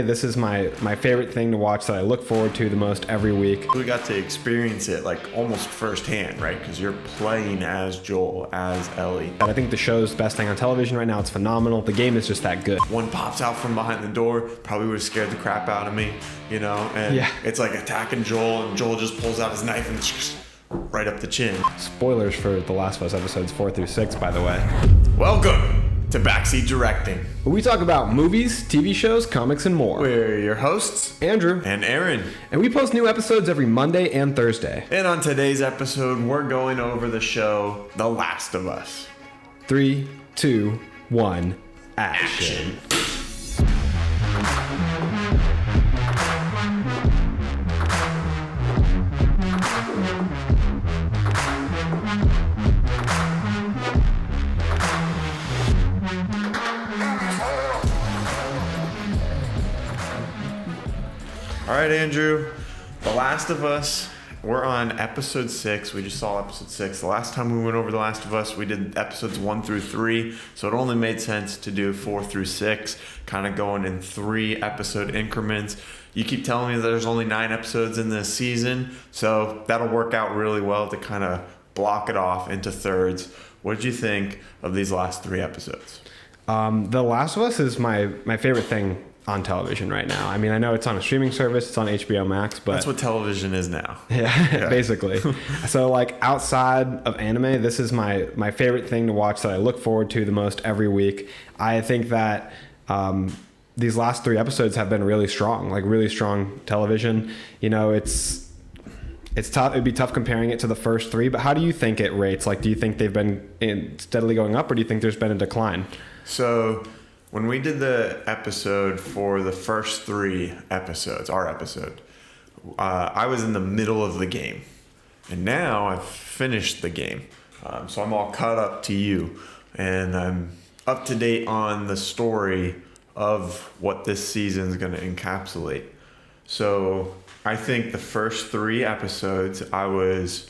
This is my favorite thing to watch that I look forward to the most every week. We got to experience it like almost firsthand, right? Because you're playing as Joel, as Ellie. I think the show's the best thing on television right now. It's phenomenal. The game is just that good. One pops out from behind the door, probably would have scared the crap out of me, you know? And yeah. It's like attacking Joel, and Joel just pulls out his knife and it's just right up the chin. Spoilers for The Last of Us episodes 4 through 6, by the way. Welcome to Backseat Directing. We talk about movies, TV shows, comics, and more. We're your hosts, Andrew and Arron. And we post new episodes every Monday and Thursday. And on today's episode, we're going over the show The Last of Us. 3, 2, 1, action. All right, Andrew, The Last of Us, we're on episode 6. We just saw episode 6. The last time we went over The Last of Us, we did episodes 1 through 3, so it only made sense to do 4 through 6, kind of going in 3 episode increments. You keep telling me that there's only 9 episodes in this season, so that'll work out really well to kind of block it off into thirds. What did you think of these last 3 episodes? The Last of Us is my favorite thing on television right now. I mean, I know it's on a streaming service, it's on HBO Max, but that's what television is now. Yeah. Basically. So like outside of anime, this is my favorite thing to watch that I look forward to the most every week. I think that these last 3 episodes have been really strong, like really strong television. You know, it's tough. It'd be tough comparing it to the first 3, but how do you think it rates? Like, do you think they've been steadily going up, or do you think there's been a decline? So when we did the episode for the first 3 episodes, our episode, I was in the middle of the game. And now I've finished the game. So I'm all caught up to you. And I'm up to date on the story of what this season is going to encapsulate. So I think the first 3 episodes, I was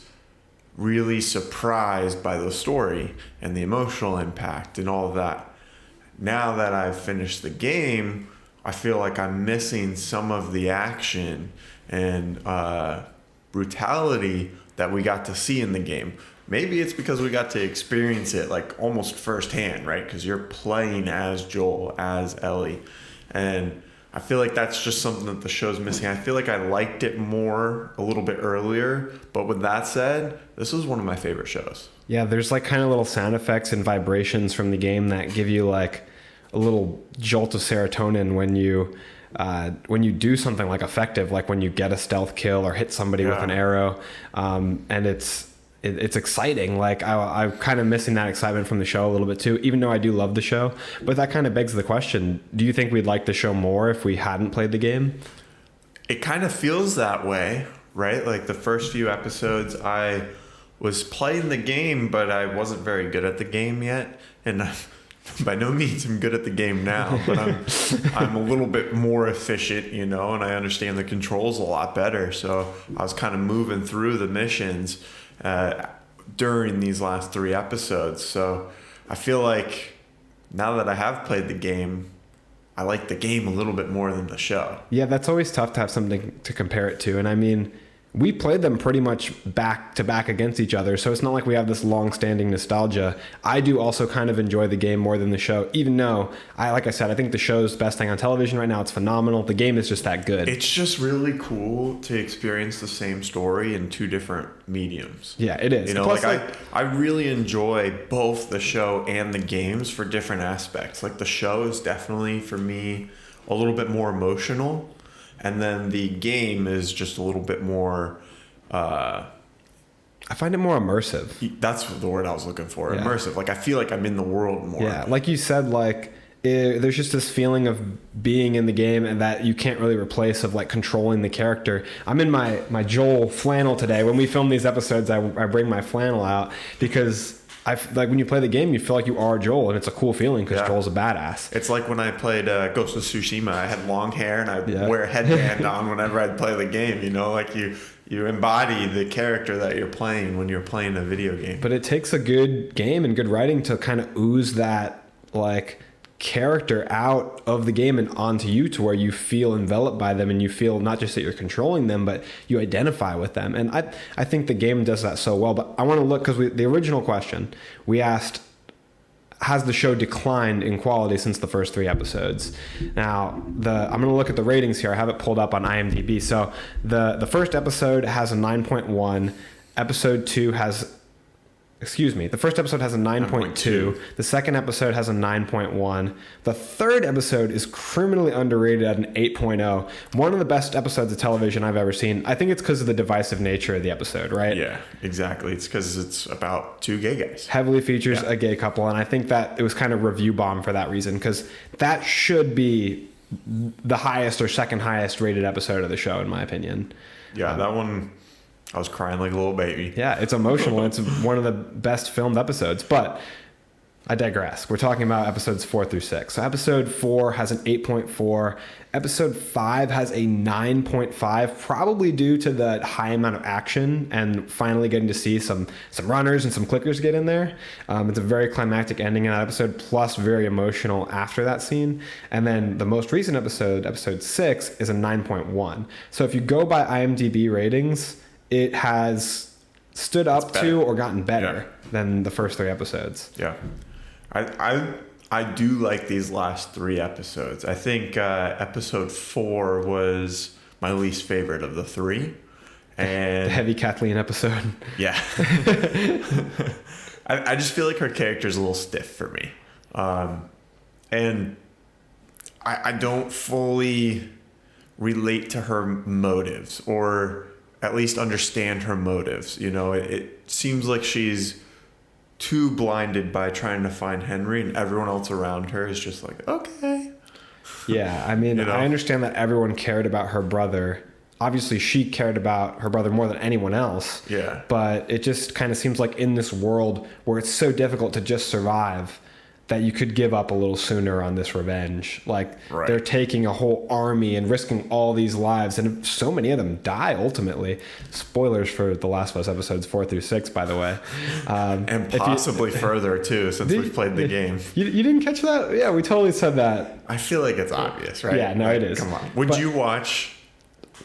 really surprised by the story and the emotional impact and all of that. Now that I've finished the game, I feel like I'm missing some of the action and brutality that we got to see in the game. Maybe it's because we got to experience it like almost firsthand, right? Because you're playing as Joel, as Ellie. And I feel like that's just something that the show's missing. I feel like I liked it more a little bit earlier. But with that said, this is one of my favorite shows. Yeah, there's like kind of little sound effects and vibrations from the game that give you like a little jolt of serotonin when you do something like effective, like when you get a stealth kill or hit somebody with an arrow, and it's exciting. Like I'm kind of missing that excitement from the show a little bit too, even though I do love the show. But that kind of begs the question: do you think we'd like the show more if we hadn't played the game? It kind of feels that way, right? Like the first few episodes, I was playing the game, but I wasn't very good at the game yet, and by no means I'm good at the game now, but I'm a little bit more efficient, you know, and I understand the controls a lot better. So I was kind of moving through the missions during these last 3 episodes. So I feel like now that I have played the game, I like the game a little bit more than the show. Yeah, that's always tough to have something to compare it to. And I mean, we played them pretty much back to back against each other, so it's not like we have this long-standing nostalgia. I do also kind of enjoy the game more than the show, even though, like I said, I think the show's the best thing on television right now. It's phenomenal. The game is just that good. It's just really cool to experience the same story in 2 different mediums. Yeah, it is. You know, plus, like I really enjoy both the show and the games for different aspects. Like the show is definitely, for me, a little bit more emotional. And then the game is just a little bit more... I find it more immersive. That's the word I was looking for. Yeah. Immersive. Like, I feel like I'm in the world more. Yeah, like you said, like, there's just this feeling of being in the game and that you can't really replace, of like controlling the character. I'm in my Joel flannel today. When we film these episodes, I bring my flannel out because... like when you play the game, you feel like you are Joel, and it's a cool feeling because Joel's a badass. It's like when I played Ghost of Tsushima. I had long hair and I'd wear a headband on whenever I'd play the game. You know, like you embody the character that you're playing when you're playing a video game. But it takes a good game and good writing to kind of ooze that like character out of the game and onto you to where you feel enveloped by them, and you feel not just that you're controlling them, but you identify with them. And I think the game does that so well. But I want to look, because the original question we asked, has the show declined in quality since the first 3 episodes? Now, I'm going to look at the ratings here. I have it pulled up on IMDb. So the first episode has a 9.1. Episode 2 has... Excuse me. The first episode has a 9.2. The second episode has a 9.1. The third episode is criminally underrated at an 8.0. One of the best episodes of television I've ever seen. I think it's because of the divisive nature of the episode, right? Yeah, exactly. It's because it's about 2 gay guys. Heavily features a gay couple, and I think that it was kind of review bomb for that reason, because that should be the highest or second highest rated episode of the show, in my opinion. Yeah, that one... I was crying like a little baby. Yeah, it's emotional. It's one of the best filmed episodes. But I digress. We're talking about episodes 4 through 6. So episode 4 has an 8.4. Episode 5 has a 9.5, probably due to the high amount of action and finally getting to see some runners and some clickers get in there. It's a very climactic ending in that episode, plus very emotional after that scene. And then the most recent episode, episode 6, is a 9.1. So if you go by IMDb ratings, it has stood up to or gotten better than the first 3 episodes. Yeah. I do like these last 3 episodes. I think episode 4 was my least favorite of the 3. And the heavy Kathleen episode. Yeah. I just feel like her character's a little stiff for me. And I don't fully relate to her motives, or at least understand her motives. You know, it seems like she's too blinded by trying to find Henry, and everyone else around her is just like, okay. Yeah, I mean, I understand that everyone cared about her brother. Obviously, she cared about her brother more than anyone else. Yeah. But it just kind of seems like in this world where it's so difficult to just survive, that you could give up a little sooner on this revenge. Like, they're taking a whole army and risking all these lives, and so many of them die ultimately. Spoilers for The Last of Us episodes 4 through 6, by the way. And possibly further, too, since we've played the game. You didn't catch that? Yeah, we totally said that. I feel like it's obvious, right? Yeah, no, it is. Come on. Would you watch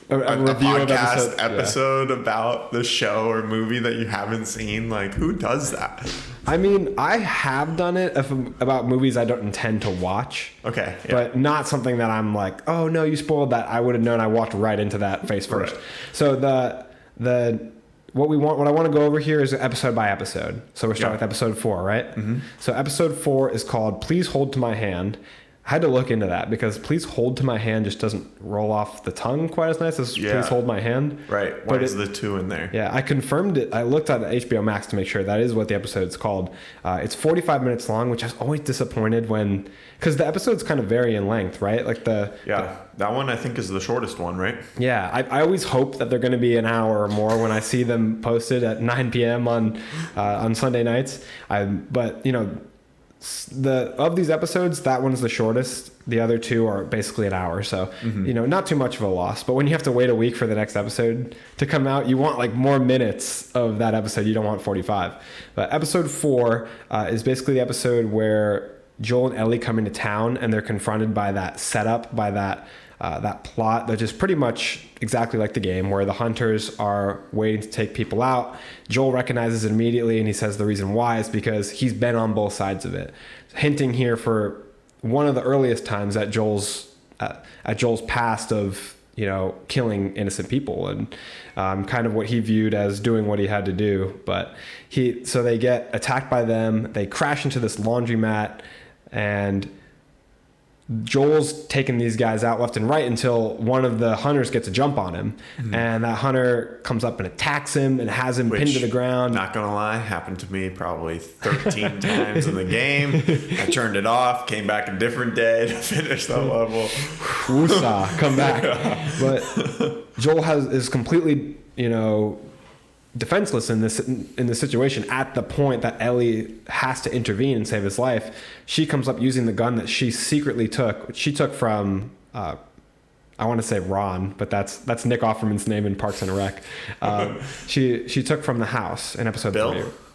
a podcast episode about the show or movie that you haven't seen? Like, who does that? I mean, I have done it about movies I don't intend to watch. Okay. Yeah. But not something that I'm like, oh no, you spoiled that. I would have known. I walked right into that face first. Right. So what I want to go over here is episode by episode. So we're starting with episode 4, right? Mm-hmm. So episode 4 is called Please Hold to My Hand. I had to look into that because Please Hold to My Hand just doesn't roll off the tongue quite as nice as Please Hold My Hand. Right. Why is the 2 in there? Yeah, I confirmed it. I looked at HBO Max to make sure that is what the episode's called. It's 45 minutes long, which I was always disappointed when... Because the episodes kind of vary in length, right? Like that one I think is the shortest one, right? Yeah, I always hope that they're going to be an hour or more when I see them posted at 9 p.m. on Sunday nights. But, you know... Of these episodes, that one's the shortest. The other 2 are basically an hour, so you know, not too much of a loss. But when you have to wait a week for the next episode to come out, you want like more minutes of that episode. You don't want 45. But episode 4 is basically the episode where Joel and Ellie come into town and they're confronted by that setup, by that plot that is pretty much exactly like the game, where the hunters are waiting to take people out. Joel recognizes it immediately, and he says the reason why is because he's been on both sides of it, hinting here for one of the earliest times at Joel's past of, you know, killing innocent people, and kind of what he viewed as doing what he had to do. But so they get attacked by them. They crash into this laundromat, and Joel's taking these guys out left and right until one of the hunters gets a jump on him. Mm-hmm. And that hunter comes up and attacks him and has him pinned to the ground. Not gonna lie, happened to me probably 13 times in the game. I turned it off, came back a different day to finish that level. Woosah, come back. But Joel is completely, you know, defenseless in this situation. At the point that Ellie has to intervene and save his life, she comes up using the gun that she secretly took. She took from I want to say Ron, but that's Nick Offerman's name in Parks and Rec. She took from the house in episode 3.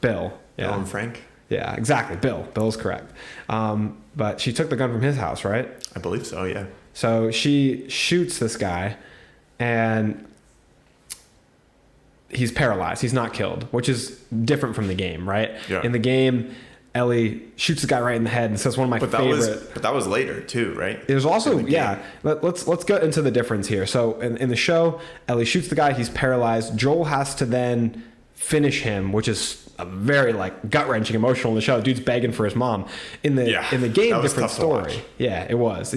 Bill. Yeah. Bill and Frank. Yeah, exactly. Bill's correct. But she took the gun from his house, right? I believe so, yeah. So she shoots this guy, and he's paralyzed. He's not killed, which is different from the game, right? Yeah. In the game, Ellie shoots the guy right in the head, and says one of my favorite. But that was later too, right? There's also Let's get into the difference here. So in the show, Ellie shoots the guy. He's paralyzed. Joel has to then finish him, which is a very gut wrenching emotional in the show. Dude's begging for his mom. In the game, different story. Yeah, it was.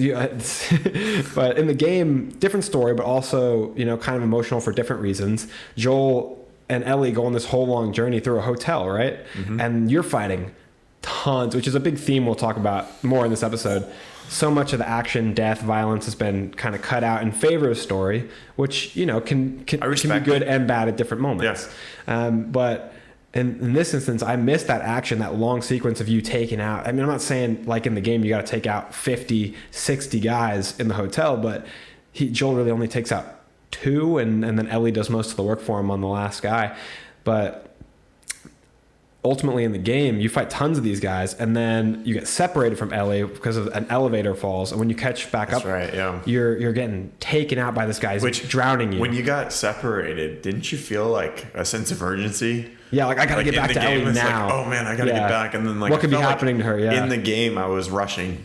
But in the game, different story, but also kind of emotional for different reasons. Joel and Ellie go on this whole long journey through a hotel, right? Mm-hmm. And you're fighting tons, which is a big theme we'll talk about more in this episode. So much of the action, death, violence has been kind of cut out in favor of story, which can be good and bad at different moments. Yes. But in this instance, I missed that action, that long sequence of you taking out. I mean, I'm not saying like in the game you got to take out 50, 60 guys in the hotel, but Joel really only takes out 2, and then Ellie does most of the work for him on the last guy. But ultimately in the game, you fight tons of these guys, and then you get separated from Ellie because of an elevator falls. And when you catch back up, right, yeah. you're getting taken out by this guy. He's drowning you. When you got separated, didn't you feel like a sense of urgency? Yeah, I gotta get back to Ellie now. Oh man, I gotta get back. And then what could be happening to her? Yeah. In the game, I was rushing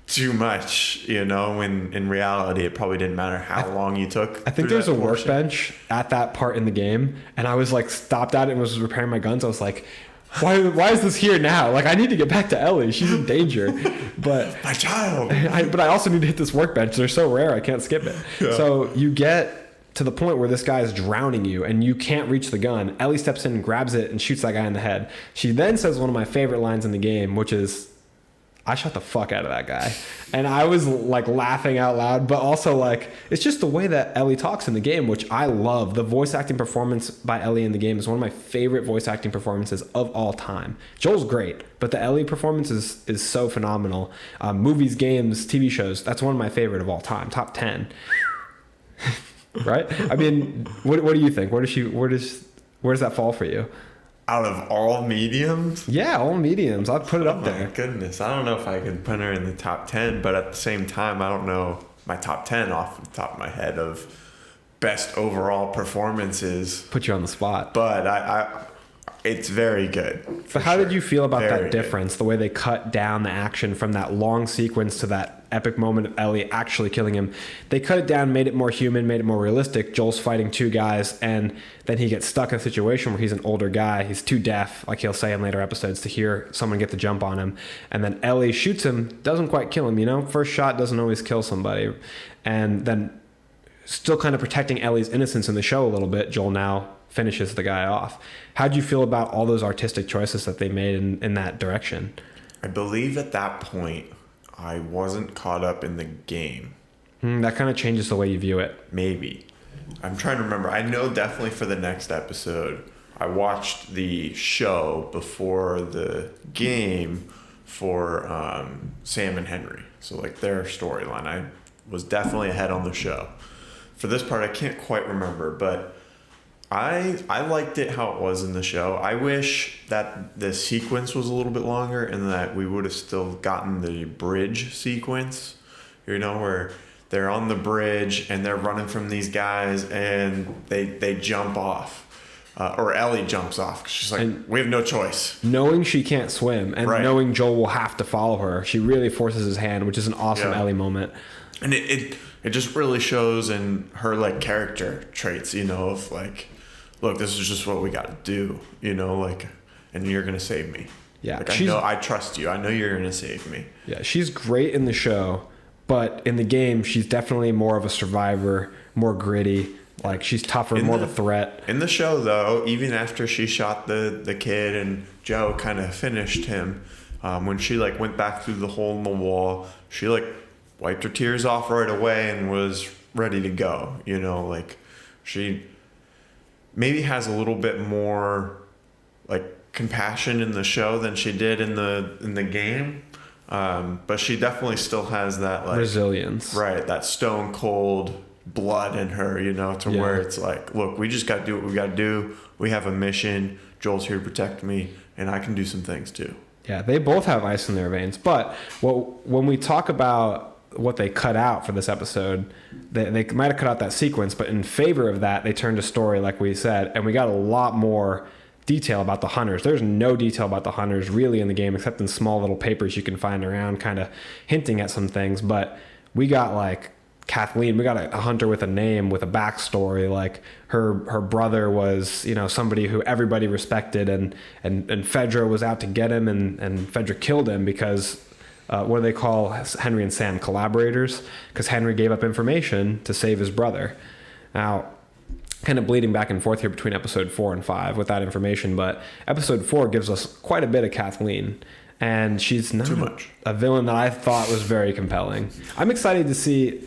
too much, when in reality it probably didn't matter how long you took. I think there's a workbench at that part in the game, and I was stopped at it and was repairing my guns. I was like, why is this here now? I need to get back to Ellie. She's in danger. But my child. But I also need to hit this workbench. They're so rare, I can't skip it. Yeah. So you get to the point where this guy is drowning you and you can't reach the gun. Ellie steps in and grabs it and shoots that guy in the head. She then says one of my favorite lines in the game, which is, I shot the fuck out of that guy. And I was laughing out loud, but also it's just the way that Ellie talks in the game, which I love. The voice acting performance by Ellie in the game is one of my favorite voice acting performances of all time. Joel's great, but the Ellie performance is so phenomenal. Movies, games, TV shows, that's one of my favorite of all time. Top 10. Right? I mean, what do you think? Where does that fall for you? Out of all mediums? Yeah, all mediums. I'd put it up there. My goodness. I don't know if I could put her in the top 10, but at the same time, I don't know my top 10 off the top of my head of best overall performances. Put you on the spot. But it's very good. But how did you feel about that difference, the way they cut down the action from that long sequence to that epic moment of Ellie actually killing him? They cut it down, made it more human, made it more realistic. Joel's fighting 2 guys, and then he gets stuck in a situation where he's an older guy. He's too deaf, like he'll say in later episodes, to hear someone get the jump on him. And then Ellie shoots him, doesn't quite kill him, First shot doesn't always kill somebody. And then still kind of protecting Ellie's innocence in the show a little bit, Joel now finishes the guy off. How'd you feel about all those artistic choices that they made in that direction? I believe at that point, I wasn't caught up in the game. That kind of changes the way you view it. Maybe. I'm trying to remember. I know definitely for the next episode, I watched the show before the game for Sam and Henry. So their storyline. I was definitely ahead on the show. For this part, I can't quite remember, but I liked it how it was in the show. I wish that the sequence was a little bit longer and that we would have still gotten the bridge sequence, where they're on the bridge and they're running from these guys and they jump off. Or Ellie jumps off. She's like, we have no choice. Knowing she can't swim and knowing Joel will have to follow her, she really forces his hand, which is an awesome Ellie moment. And it just really shows in her character traits, of look, this is just what we got to do, and you're going to save me. Yeah. I trust you. I know you're going to save me. Yeah. She's great in the show, but in the game, she's definitely more of a survivor, more gritty. She's tougher, more of a threat. In the show, though, even after she shot the kid and Joe kind of finished him, when she went back through the hole in the wall, she wiped her tears off right away and was ready to go. She maybe has a little bit more compassion in the show than she did in the game, but she definitely still has that resilience, right? That stone cold blood in her, where it's look, we just got to do what we got to do. We have a mission. Joel's here to protect me, and I can do some things too. Yeah, they both have ice in their veins. But when we talk about what they cut out for this episode, they might have cut out that sequence, but in favor of that, they turned to story, like we said, and we got a lot more detail about the hunters. There's no detail about the hunters really in the game, except in small little papers you can find around, kind of hinting at some things. But we got like Kathleen, we got a hunter with a name, with a backstory. Like her brother was, somebody who everybody respected, and Fedra was out to get him, and Fedra killed him because what do they call Henry and Sam? Collaborators, because Henry gave up information to save his brother. Now, kind of bleeding back and forth here between episode 4 and 5 with that information, but episode 4 gives us quite a bit of Kathleen, and she's not too much. A villain that I thought was very compelling. I'm excited to see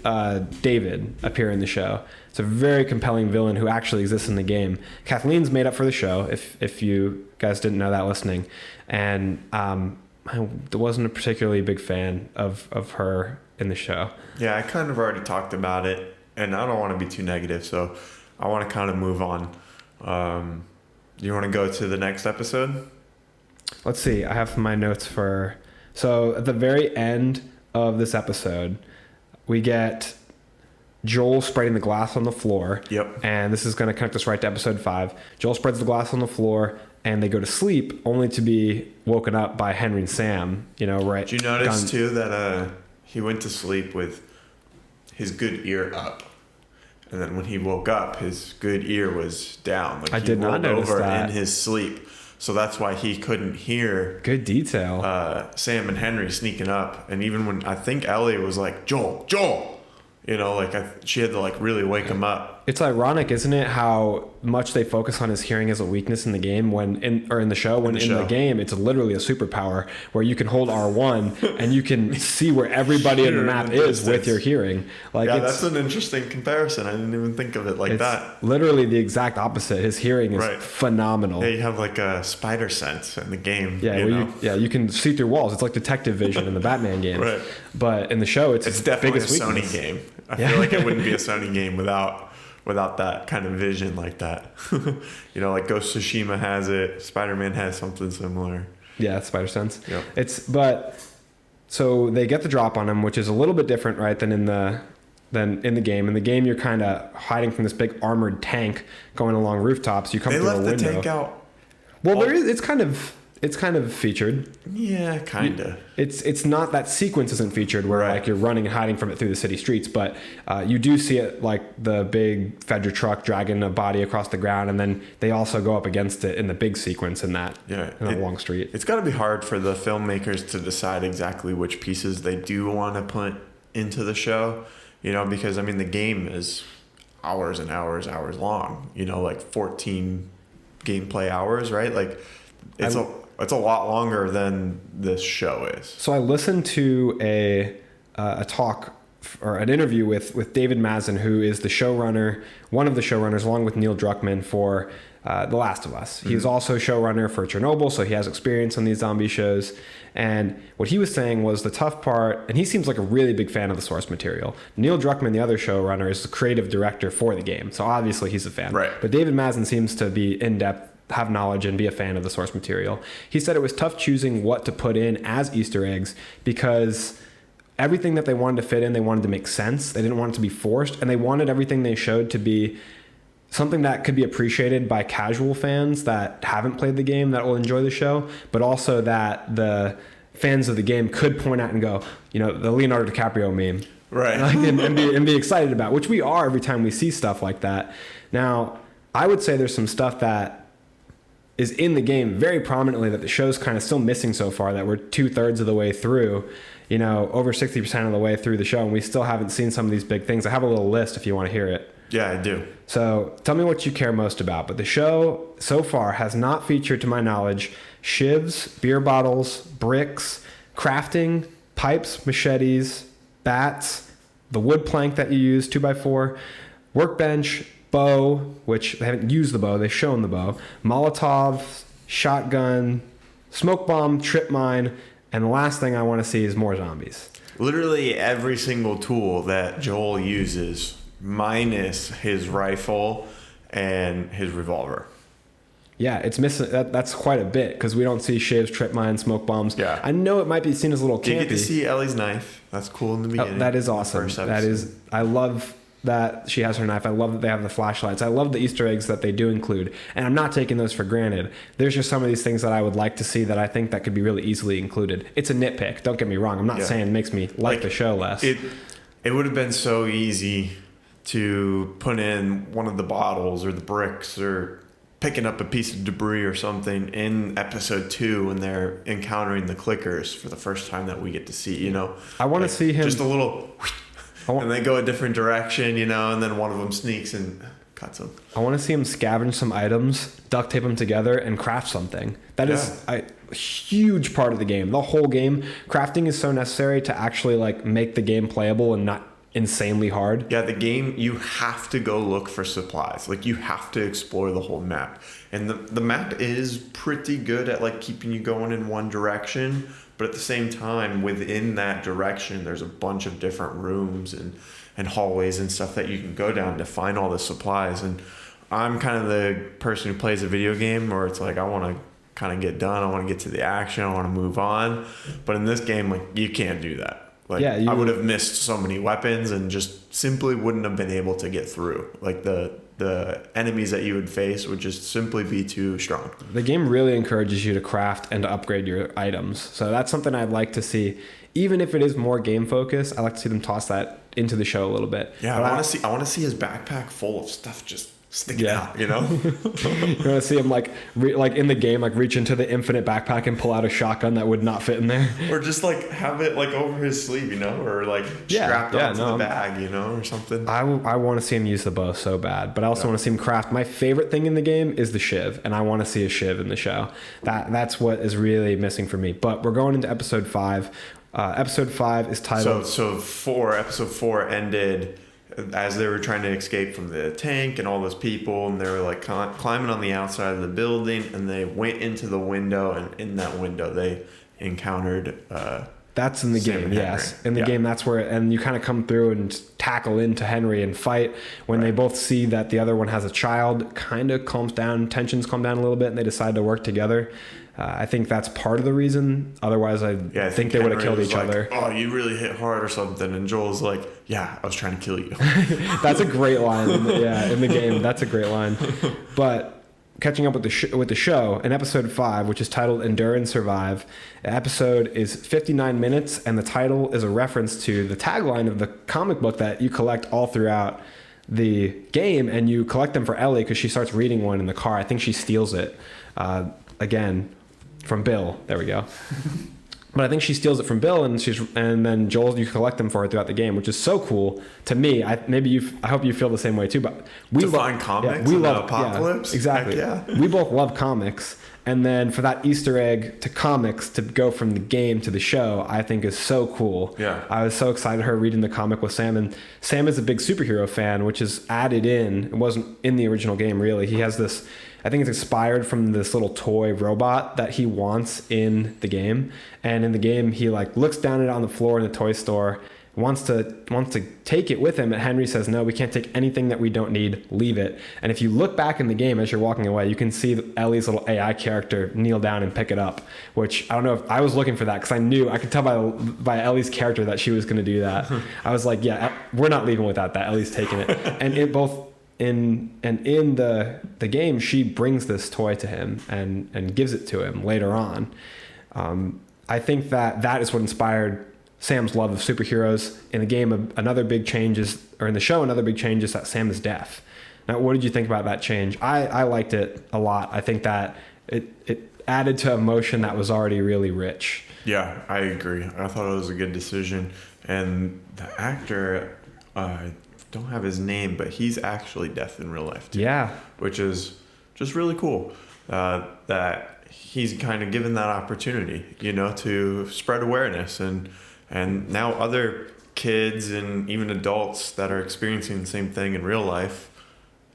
David appear in the show. It's a very compelling villain who actually exists in the game. Kathleen's made up for the show, if you guys didn't know that listening, and I wasn't a particularly big fan of her in the show. Yeah, I kind of already talked about it, and I don't want to be too negative, so I want to kind of move on. You want to go to the next episode? Let's see. I have my notes for... So at the very end of this episode, we get Joel spreading the glass on the floor. Yep. And this is going to connect us right to episode 5. Joel spreads the glass on the floor, and they go to sleep only to be woken up by Henry and Sam, right? Did you notice, too, that he went to sleep with his good ear up? And then when he woke up, his good ear was down. Like I did not notice that. In his sleep. So that's why he couldn't hear. Good detail. Sam and Henry sneaking up. And even when I think Ellie was like, Joel, she had to really wake him up. It's ironic, isn't it, how much they focus on his hearing as a weakness in the game in the show. When in the game, it's literally a superpower where you can hold R1 and you can see where everybody in the map is with your hearing. That's an interesting comparison. I didn't even think of it like that. Literally the exact opposite. His hearing is phenomenal. Yeah, you have like a spider sense in the game. Yeah, you can see through walls. It's like detective vision in the Batman games. Right. But in the show, it's definitely biggest a Sony weakness. game. I feel like it wouldn't be a Sony game without that kind of vision like that. Like Ghost of Tsushima has it. Spider-Man has something similar. Yeah, spider sense. Yep. So they get the drop on him, which is a little bit different, right, than in the game. In the game, you're kind of hiding from this big armored tank going along rooftops. You come through a window. They left the tank out. Well, it's kind of featured. Yeah, kind of. It's not, that sequence isn't featured where you're running and hiding from it through the city streets, but you do see it, like the big Fedra truck dragging a body across the ground, and then they also go up against it in the big sequence in that long street. It's got to be hard for the filmmakers to decide exactly which pieces they do want to put into the show, because the game is hours and hours long, 14 gameplay hours, right? It's a lot longer than this show is. So I listened to a talk or an interview with David Mazin, who is the showrunner, one of the showrunners, along with Neil Druckmann for The Last of Us. Mm-hmm. He's also showrunner for Chernobyl, so he has experience on these zombie shows. And what he was saying was the tough part, and he seems like a really big fan of the source material. Neil Druckmann, the other showrunner, is the creative director for the game, so obviously he's a fan. Right. But David Mazin seems to be in-depth, have knowledge, and be a fan of the source material. He said it was tough choosing what to put in as Easter eggs because everything that they wanted to fit in, they wanted to make sense. They didn't want it to be forced, and they wanted everything they showed to be something that could be appreciated by casual fans that haven't played the game that will enjoy the show, but also that the fans of the game could point out and go, the Leonardo DiCaprio meme. Right. and be excited about, which we are every time we see stuff like that. Now, I would say there's some stuff that is in the game very prominently that the show's kind of still missing so far, that we're 2/3 of the way through, over 60% of the way through the show, and we still haven't seen some of these big things. I have a little list if you want to hear it. Yeah, I do. So tell me what you care most about. But the show so far has not featured, to my knowledge, shivs, beer bottles, bricks, crafting, pipes, machetes, bats, the wood plank that you use, 2x4, workbench, bow, which they haven't used the bow, they've shown the bow, Molotov, shotgun, smoke bomb, trip mine, and the last thing I want to see is more zombies. Literally every single tool that Joel uses, minus his rifle and his revolver. Yeah, it's missing. That's quite a bit because we don't see shivs, trip mines, smoke bombs. Yeah. I know it might be seen as a little campy. You get to see Ellie's knife. That's cool in the beginning. That is awesome. That is. I love that she has her knife. I love that they have the flashlights. I love the Easter eggs that they do include, and I'm not taking those for granted. There's just some of these things that I would like to see that I think that could be really easily included. It's a nitpick. Don't get me wrong. I'm not saying it makes me like the show less. It would have been so easy to put in one of the bottles or the bricks or picking up a piece of debris or something in episode 2 when they're encountering the clickers for the first time that we get to see, you know. I want to see him just a little and they go a different direction, you know, and then one of them sneaks and cuts them. I want to see him scavenge some items, duct tape them together, and craft something. That is a huge part of the game. The whole game, crafting is so necessary to actually like make the game playable and not insanely hard. Yeah, the game, you have to go look for supplies. Like, you have to explore the whole map. And the map is pretty good at like keeping you going in one direction, but at the same time, within that direction, there's a bunch of different rooms and hallways and stuff that you can go down to find all the supplies. And I'm kind of the person who plays a video game where it's like, I want to kind of get done. I want to get to the action. I want to move on. But in this game, like, you can't do that. Like, I would have missed so many weapons and just simply wouldn't have been able to get through. Like, the enemies that you would face would just simply be too strong. The game really encourages you to craft and to upgrade your items. So that's something I'd like to see. Even if it is more game focused, I'd like to see them toss that into the show a little bit. Yeah, I want to see his backpack full of stuff just sticking out, you know? You're going to see him like in the game, like reach into the infinite backpack and pull out a shotgun that would not fit in there. Or just like have it like over his sleeve, you know? Or like strapped onto the bag, you know, or something. I want to see him use the bow so bad, but I also want to see him craft. My favorite thing in the game is the shiv, and I want to see a shiv in the show. That's what is really missing for me. But we're going into episode 5. Episode 5 is titled... So episode 4 ended as they were trying to escape from the tank and all those people, and they were like climbing on the outside of the building, and they went into the window, and in that window they encountered that's in the Sam game, yes. In the game, that's where, and you kind of come through and tackle into Henry and fight. When they both see that the other one has a child, kind of calms down, tensions calm down a little bit, and they decide to work together. I think that's part of the reason. Otherwise, I think they would have killed each other. Oh, you really hit hard or something. And Joel's like, yeah, I was trying to kill you. That's a great line. In the game. That's a great line. But catching up with the show, in episode 5, which is titled Endure and Survive, the episode is 59 minutes, and the title is a reference to the tagline of the comic book that you collect all throughout the game, and you collect them for Ellie because she starts reading one in the car. I think she steals it. Again, from Bill. There we go. But I think she steals it from Bill, and then Joel, you collect them for her throughout the game, which is so cool to me. I hope you feel the same way too. But we find comics. We love Apocalypse. Exactly. We both love comics, and then for that Easter egg to comics to go from the game to the show, I think is so cool. Yeah. I was so excited her reading the comic with Sam, and Sam is a big superhero fan, which is added in. It wasn't in the original game really. He has this. I think it's inspired from this little toy robot that he wants in the game. And in the game, he like looks down at it on the floor in the toy store, wants to take it with him. And Henry says, no, we can't take anything that we don't need. Leave it. And if you look back in the game as you're walking away, you can see Ellie's little AI character kneel down and pick it up, which I don't know if I was looking for that because I could tell by Ellie's character that she was going to do that. I was like, yeah, we're not leaving without that. Ellie's taking it. And it both... In the game, she brings this toy to him and gives it to him later on. I think that is what inspired Sam's love of superheroes. In the game, another big change is that Sam is deaf. Now, what did you think about that change? I liked it a lot. I think that it added to emotion that was already really rich. Yeah, I agree. I thought it was a good decision. And the actor... don't have his name, but he's actually deaf in real life too. Yeah. Which is just really cool that he's kind of given that opportunity, you know, to spread awareness. And now other kids and even adults that are experiencing the same thing in real life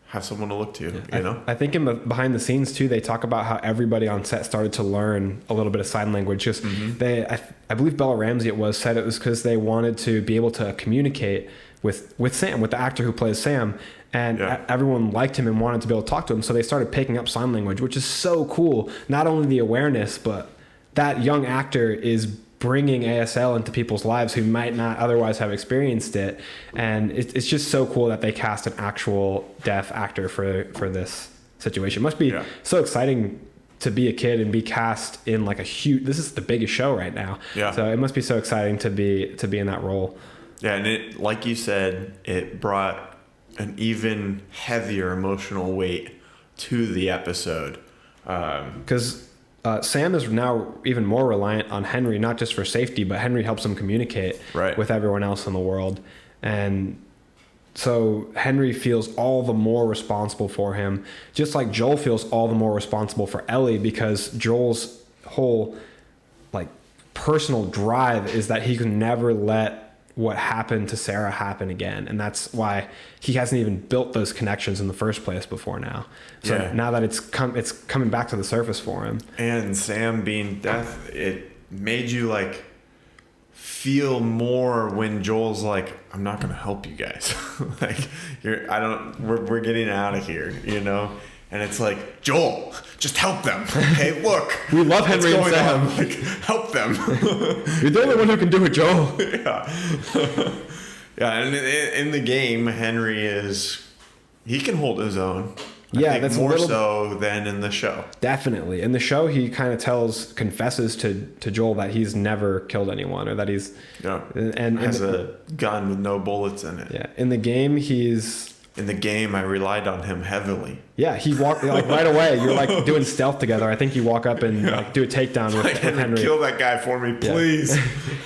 have someone to look to, you know? I think behind the scenes too, they talk about how everybody on set started to learn a little bit of sign language. Just I believe Bella Ramsey said it was because they wanted to be able to communicate with Sam, with the actor who plays Sam, and everyone liked him and wanted to be able to talk to him. So they started picking up sign language, which is so cool. Not only the awareness, but that young actor is bringing ASL into people's lives who might not otherwise have experienced it. And it's just so cool that they cast an actual deaf actor for this situation. It must be so exciting to be a kid and be cast in like this is the biggest show right now. Yeah. So it must be so exciting to be in that role. Yeah. And it, like you said, it brought an even heavier emotional weight to the episode. Because Sam is now even more reliant on Henry, not just for safety, but Henry helps him communicate with everyone else in the world. And so Henry feels all the more responsible for him, just like Joel feels all the more responsible for Ellie, because Joel's whole like personal drive is that he can never let what happened to Sarah happen again. And that's why he hasn't even built those connections in the first place before now. So now that it's coming back to the surface for him. And Sam being deaf, it made you like feel more when Joel's like, I'm not going to help you guys. Like we're getting out of here, you know? And it's like, Joel, just help them. Okay, look. We love Henry and Sam. Like, help them. You're the only one who can do it, Joel. Yeah, and in the game, Henry he can hold his own. I think that's more so than in the show. Definitely. In the show, he kind of confesses to Joel that he's never killed anyone, or that he's... Yeah, and has a gun with no bullets in it. Yeah, in the game, In the game, I relied on him heavily. Yeah, he walked like right away. You're like doing stealth together. I think you walk up and like do a takedown with Henry. Kill that guy for me, please.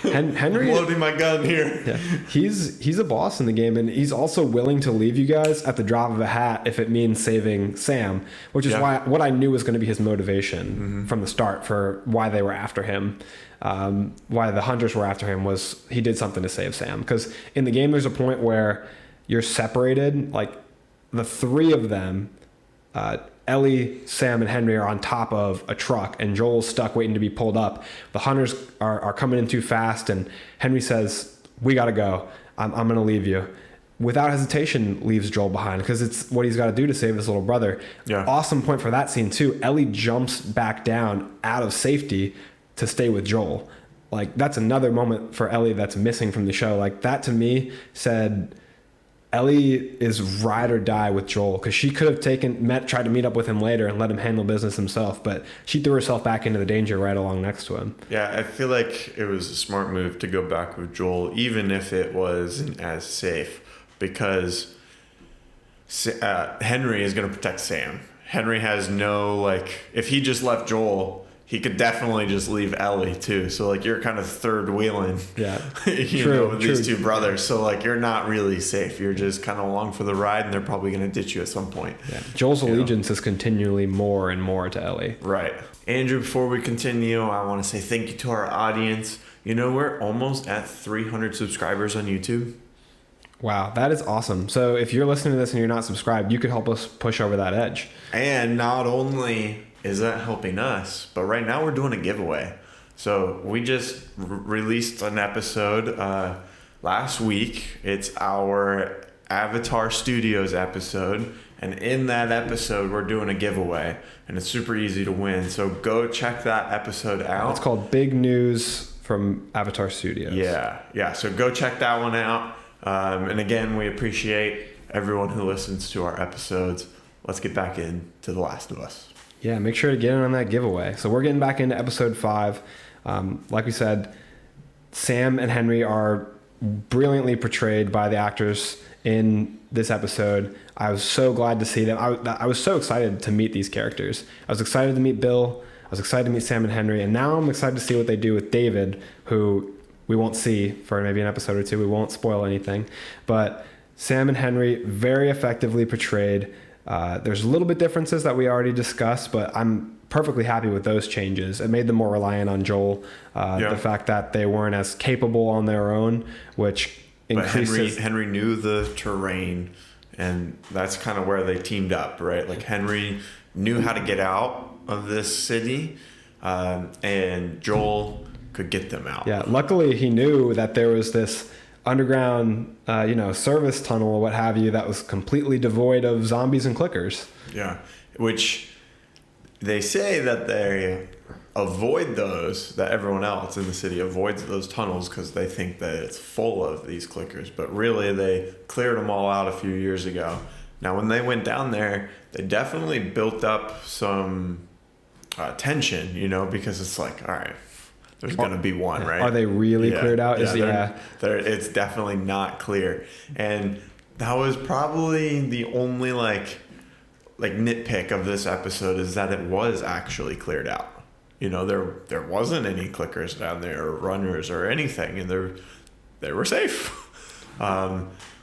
Henry, I'm loading my gun here. Yeah, he's a boss in the game, and he's also willing to leave you guys at the drop of a hat if it means saving Sam, which is what I knew was going to be his motivation from the start for why they were after him. Why the hunters were after him was he did something to save Sam. Because in the game, there's a point where you're separated, like the three of them, Ellie, Sam, and Henry are on top of a truck, and Joel's stuck waiting to be pulled up. The hunters are coming in too fast, and Henry says, we got to go. I'm going to leave you. Without hesitation, leaves Joel behind because it's what he's got to do to save his little brother. Yeah. Awesome point for that scene, too. Ellie jumps back down out of safety to stay with Joel. Like, that's another moment for Ellie that's missing from the show. Like, that to me said... Ellie is ride or die with Joel, because she could have tried to meet up with him later and let him handle business himself, but she threw herself back into the danger right along next to him. Yeah, I feel like it was a smart move to go back with Joel, even if it wasn't as safe, because Henry is going to protect Sam. Henry has if he just left Joel, he could definitely just leave Ellie too. So like you're kind of third wheeling, with these two brothers. So like you're not really safe. You're just kind of along for the ride, and they're probably going to ditch you at some point. Yeah. Joel's allegiance is continually more and more to Ellie. Right. Andrew, before we continue, I want to say thank you to our audience. You know, we're almost at 300 subscribers on YouTube. Wow, that is awesome. So if you're listening to this and you're not subscribed, you could help us push over that edge. And not only is that helping us, but right now we're doing a giveaway. So we just released an episode last week. It's our Avatar Studios episode, and in that episode we're doing a giveaway, and it's super easy to win. So go check that episode out. It's called Big News from Avatar Studios. Yeah. So go check that one out. And again, we appreciate everyone who listens to our episodes. Let's get back into The Last of Us. Yeah, make sure to get in on that giveaway. So we're getting back into episode 5. Like we said, Sam and Henry are brilliantly portrayed by the actors in this episode. I was so glad to see them. I was so excited to meet these characters. I was excited to meet Bill. I was excited to meet Sam and Henry. And now I'm excited to see what they do with David, who we won't see for maybe an episode or two. We won't spoil anything. But Sam and Henry, very effectively portrayed. There's a little bit differences that we already discussed, but I'm perfectly happy with those changes. It made them more reliant on Joel. The fact that they weren't as capable on their own, which increases... But Henry knew the terrain And that's kind of where they teamed up, right? Like Henry knew how to get out of this city, and Joel could get them out. Yeah, luckily he knew that there was this underground, service tunnel or what have you that was completely devoid of zombies and clickers. Yeah, which they say that they avoid those, that everyone else in the city avoids those tunnels because they think that it's full of these clickers. But really, they cleared them all out a few years ago. Now, when they went down there, they definitely built up some tension, because it's like, all right, there's going to be one, right? Are they really cleared out? It's definitely not clear. And that was probably the only like nitpick of this episode, is that it was actually cleared out. There wasn't any clickers down there or runners or anything, and they were safe.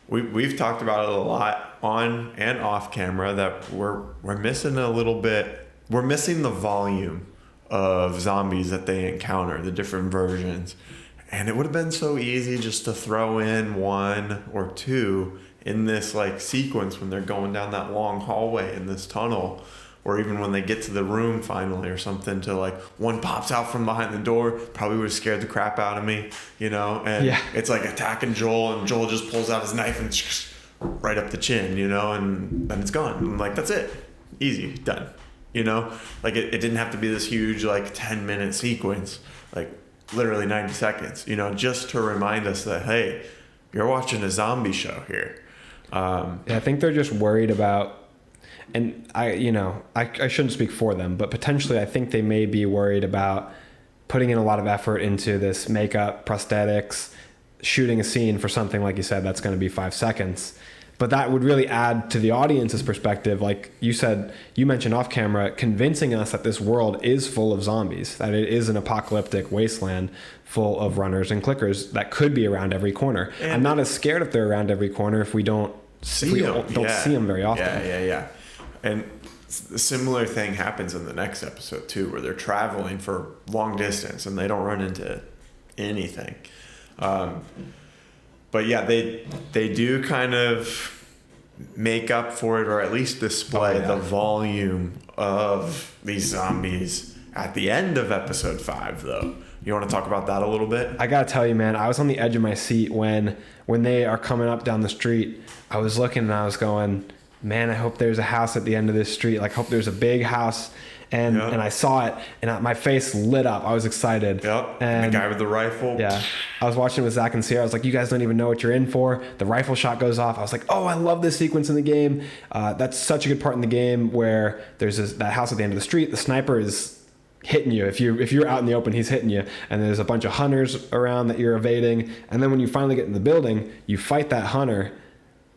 We've talked about it a lot on and off camera that we're missing a little bit. We're missing the volume of zombies that they encounter, the different versions. And it would have been so easy just to throw in one or two in this like sequence when they're going down that long hallway in this tunnel, or even when they get to the room finally or something, to like one pops out from behind the door, probably would have scared the crap out of me, and it's like attacking Joel, and Joel just pulls out his knife and right up the chin, and then it's gone. I'm like, that's it. Easy, done. Like it didn't have to be this huge like 10-minute sequence, like literally 90 seconds, just to remind us that, hey, you're watching a zombie show here. I think they're just worried about, and I shouldn't speak for them, but potentially I think they may be worried about putting in a lot of effort into this makeup, prosthetics, shooting a scene for something, like you said, that's going to be 5 seconds. But that would really add to the audience's perspective. Like you said, you mentioned off camera, convincing us that this world is full of zombies, that it is an apocalyptic wasteland full of runners and clickers that could be around every corner. And I'm not as scared if they're around every corner if we don't see them very often. Yeah. And a similar thing happens in the next episode too, where they're traveling for long distance and they don't run into anything. But yeah, they do kind of make up for it, or at least display the volume of these zombies at the end of episode 5, though. You want to talk about that a little bit? I gotta tell you, man, I was on the edge of my seat when they are coming up down the street. I was looking and I was going, man, I hope there's a house at the end of this street. Like, I hope there's a big house. And I saw it, and my face lit up. I was excited. Yep. And the guy with the rifle. Yeah. I was watching with Zach and Sierra. I was like, you guys don't even know what you're in for. The rifle shot goes off. I was like, oh, I love this sequence in the game. That's such a good part in the game where there's that house at the end of the street. The sniper is hitting you. If you're out in the open, he's hitting you. And there's a bunch of hunters around that you're evading. And then when you finally get in the building, you fight that hunter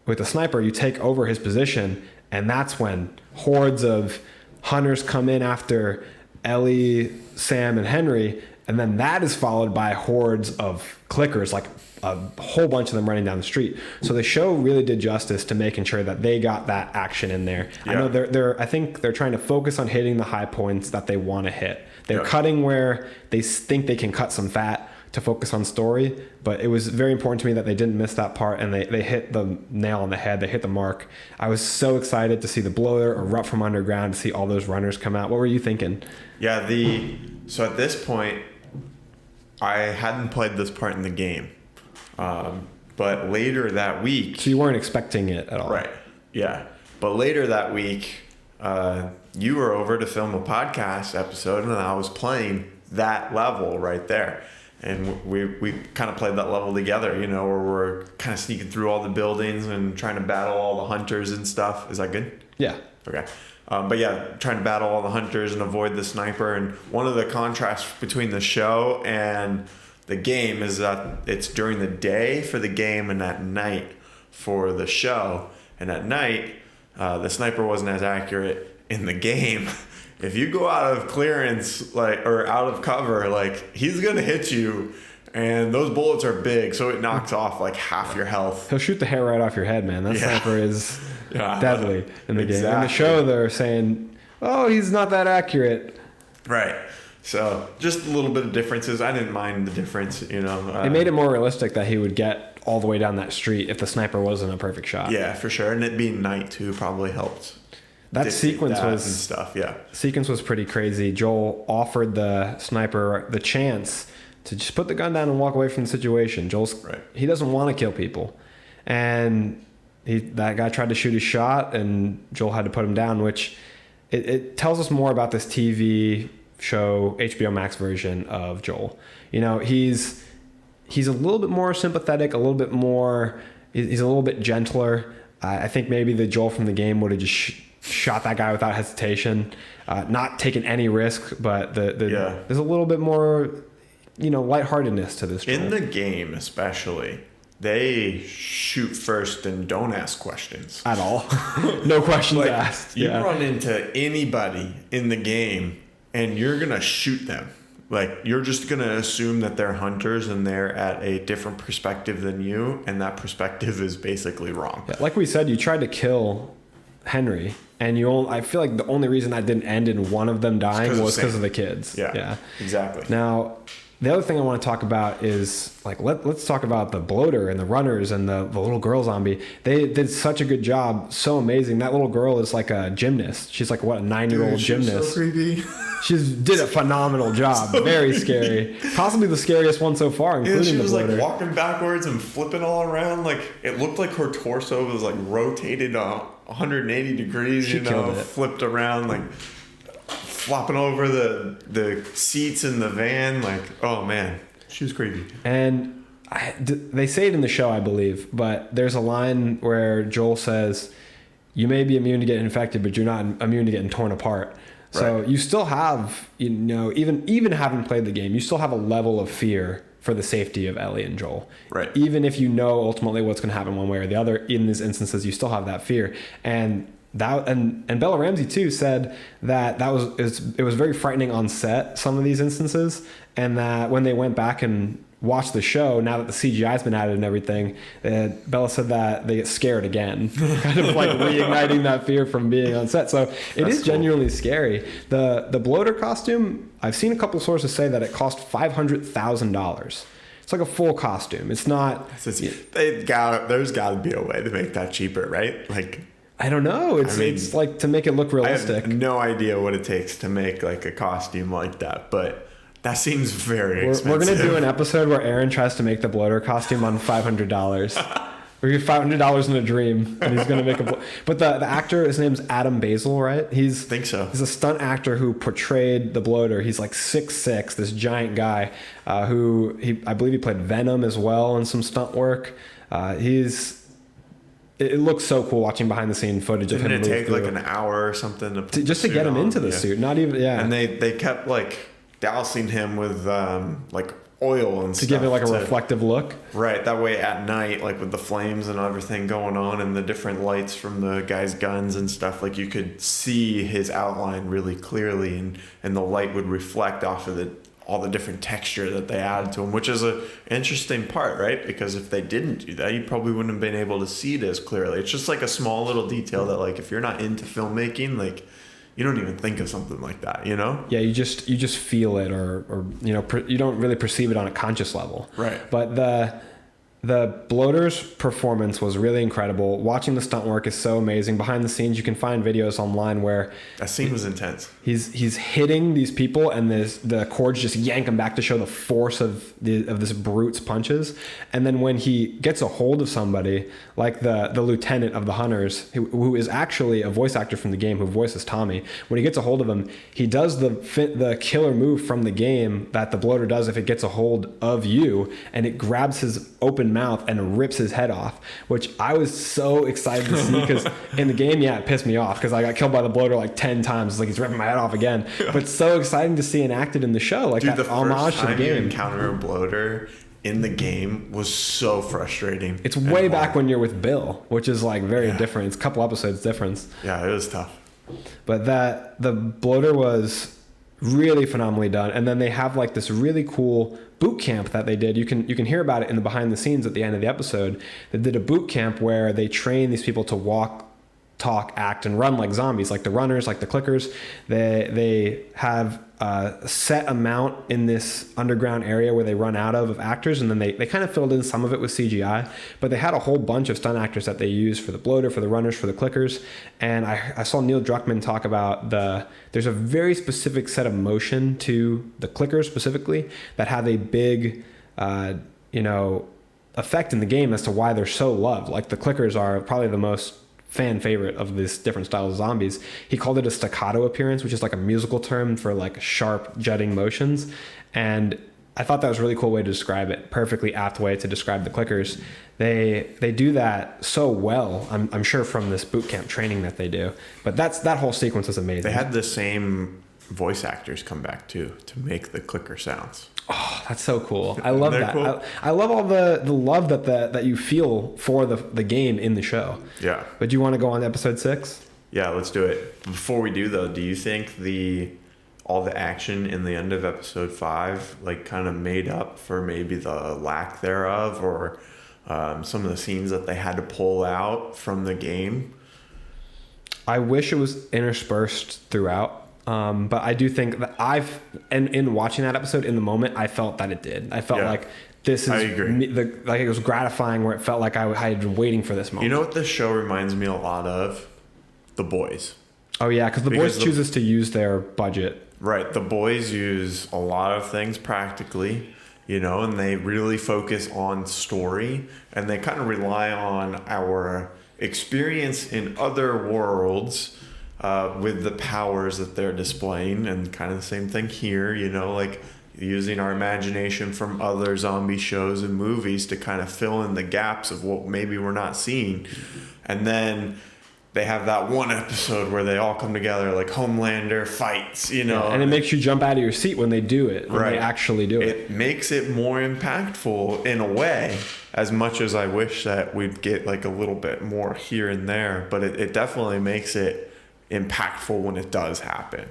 with the sniper. You take over his position. And that's when hordes of hunters come in after Ellie, Sam, and Henry, and then that is followed by hordes of clickers, like a whole bunch of them running down the street. So the show really did justice to making sure that they got that action in there. Yeah. I know I think they're trying to focus on hitting the high points that they want to hit. They're cutting where they think they can cut some fat to focus on story, but it was very important to me that they didn't miss that part, and they hit the nail on the head. They hit the mark. I was so excited to see the bloater erupt from underground, to see all those runners come out. What were you thinking? Yeah, so at this point, I hadn't played this part in the game, but later that week... So you weren't expecting it at all? Right, yeah. But later that week, you were over to film a podcast episode, and I was playing that level right there. And we kind of played that level together, where we're kind of sneaking through all the buildings and trying to battle all the hunters and stuff. Is that good? Yeah. Okay. But yeah, trying to battle all the hunters and avoid the sniper. And one of the contrasts between the show and the game is that it's during the day for the game and at night for the show. And at night, the sniper wasn't as accurate in the game. If you go out of clearance, or out of cover, he's going to hit you, and those bullets are big, so it knocks off half your health. He'll shoot the hair right off your head, man. That sniper is deadly in the game. In the show, they're saying, oh, he's not that accurate. Right. So just a little bit of differences. I didn't mind the difference, It made it more realistic that he would get all the way down that street if the sniper wasn't a perfect shot. Yeah, for sure. And it being night too probably helped. That sequence and was stuff. Yeah, sequence was pretty crazy. Joel offered the sniper the chance to just put the gun down and walk away from the situation. He doesn't want to kill people, and that guy tried to shoot his shot, and Joel had to put him down, which it tells us more about this TV show, HBO Max version of Joel. You know, he's a little bit more sympathetic, a little bit more. He's a little bit gentler. I think maybe the Joel from the game would have just shot that guy without hesitation, not taking any risk. But there's a little bit more, lightheartedness to this Joel. In the game, especially, they shoot first and don't ask questions at all. No questions asked. You run into anybody in the game, and you're gonna shoot them. Like, you're just going to assume that they're hunters and they're at a different perspective than you, and that perspective is basically wrong. Yeah, like we said, you tried to kill Henry, and I feel like the only reason that didn't end in one of them dying was because of the kids. Yeah, exactly. Now, the other thing I want to talk about is, like, let's talk about the bloater and the runners and the little girl zombie. They did such a good job, so amazing. That little girl is like a gymnast. She's like, a 9-year-old gymnast. So creepy. She did a phenomenal job. So very scary. Possibly the scariest one so far, including the bloater. She was like walking backwards and flipping all around. Like, it looked like her torso was like rotated 180 degrees. She killed it. Flipped around, like flopping over the seats in the van. Like, oh man, she was creepy. And they say it in the show, I believe, but there's a line where Joel says, "You may be immune to getting infected, but you're not immune to getting torn apart." So you still have, even having played the game, you still have a level of fear for the safety of Ellie and Joel. Right. Even if you know ultimately what's going to happen one way or the other, in these instances, you still have that fear. And Bella Ramsey too said that it was very frightening on set, some of these instances, and that when they went back and watched the show, now that the CGI's been added and everything, Bella said that they get scared again, kind of like reigniting that fear from being on set. So it is genuinely scary. The bloater costume, I've seen a couple sources say that it cost $500,000. It's like a full costume. It's not. There's got to be a way to make that cheaper, right? Like, I don't know. It's like to make it look realistic. I have no idea what it takes to make like a costume like that, but that seems very expensive. We're going to do an episode where Aaron tries to make the bloater costume on $500. We get $500 in a dream, and he's going to make But the actor, his name's Adam Basil, right? I think so. He's a stunt actor who portrayed the bloater. He's like 6'6", this giant guy I believe he played Venom as well in some stunt work. It looks so cool watching behind the scene footage of him. Didn't it take like an hour or something to get him into the suit? Not even, And they kept like dousing him with like oil and stuff to give it like a reflective look. Right, that way at night, like with the flames and everything going on and the different lights from the guy's guns and stuff, like you could see his outline really clearly, and the light would reflect off of all the different texture that they added to him, which is an interesting part, right? Because if they didn't do that, you probably wouldn't have been able to see it as clearly. It's just like a small little detail that, like, if you're not into filmmaking, like, you don't even think of something like that, you know? Yeah, you just feel it, or you don't really perceive it on a conscious level. Right. But the bloater's performance was really incredible. Watching the stunt work is so amazing. Behind the scenes, you can find videos online where that scene was intense. He's hitting these people, and the cords just yank him back to show the force of this brute's punches. And then when he gets a hold of somebody, like the lieutenant of the hunters, who is actually a voice actor from the game who voices Tommy, when he gets a hold of him, he does the killer move from the game that the bloater does if it gets a hold of you, and it grabs his open mouth and rips his head off, which I was so excited to see, because in the game, it pissed me off because I got killed by the bloater like 10 times. It's like he's ripping my head off again. But so exciting to see enacted in the show, like that homage to the game. You encounter a bloater in the game was so frustrating. It's way back when you're with Bill, which is like very different. It's a couple episodes difference. Yeah, it was tough. But the bloater was really phenomenally done. And then they have like this really cool boot camp that they did. You can hear about it in the behind the scenes at the end of the episode. They did a boot camp where they train these people to walk talk, act, and run like zombies, like the runners, like the clickers. They have a set amount in this underground area where they run out of actors, and then they kind of filled in some of it with CGI, but they had a whole bunch of stunt actors that they used for the bloater, for the runners, for the clickers. And I saw Neil Druckmann talk about there's a very specific set of motion to the clickers specifically that have a big effect in the game as to why they're so loved. Like the clickers are probably the most fan favorite of these different styles of zombies. He called it a staccato appearance, which is like a musical term for like sharp jutting motions. And I thought that was a really cool way to describe it. Perfectly apt way to describe the clickers. They do that so well. I'm sure from this boot camp training that they do. But that whole sequence is amazing. They had the same voice actors come back too to make the clicker sounds. Oh, that's so cool. I love that. Cool? I love all the love that you feel for the game in the show. Yeah. But do you want to go on to episode 6? Yeah, let's do it. Before we do though, do you think all the action in the end of episode 5 like kind of made up for maybe the lack thereof, or some of the scenes that they had to pull out from the game? I wish it was interspersed throughout. But I do think that in watching that episode in the moment, I felt that it did. I felt like this is, I agree. Like it was gratifying where it felt like I had been waiting for this moment. You know what this show reminds me a lot of? The Boys. Oh yeah, because the Boys chooses to use their budget. Right. The Boys use a lot of things practically, and they really focus on story, and they kind of rely on our experience in other worlds with the powers that they're displaying, and kind of the same thing here, like using our imagination from other zombie shows and movies to kind of fill in the gaps of what maybe we're not seeing. And then they have that one episode where they all come together, like Homelander fights, and it makes you jump out of your seat when they do it, when they actually do it. It makes it more impactful in a way, as much as I wish that we'd get like a little bit more here and there, but it definitely makes it impactful when it does happen.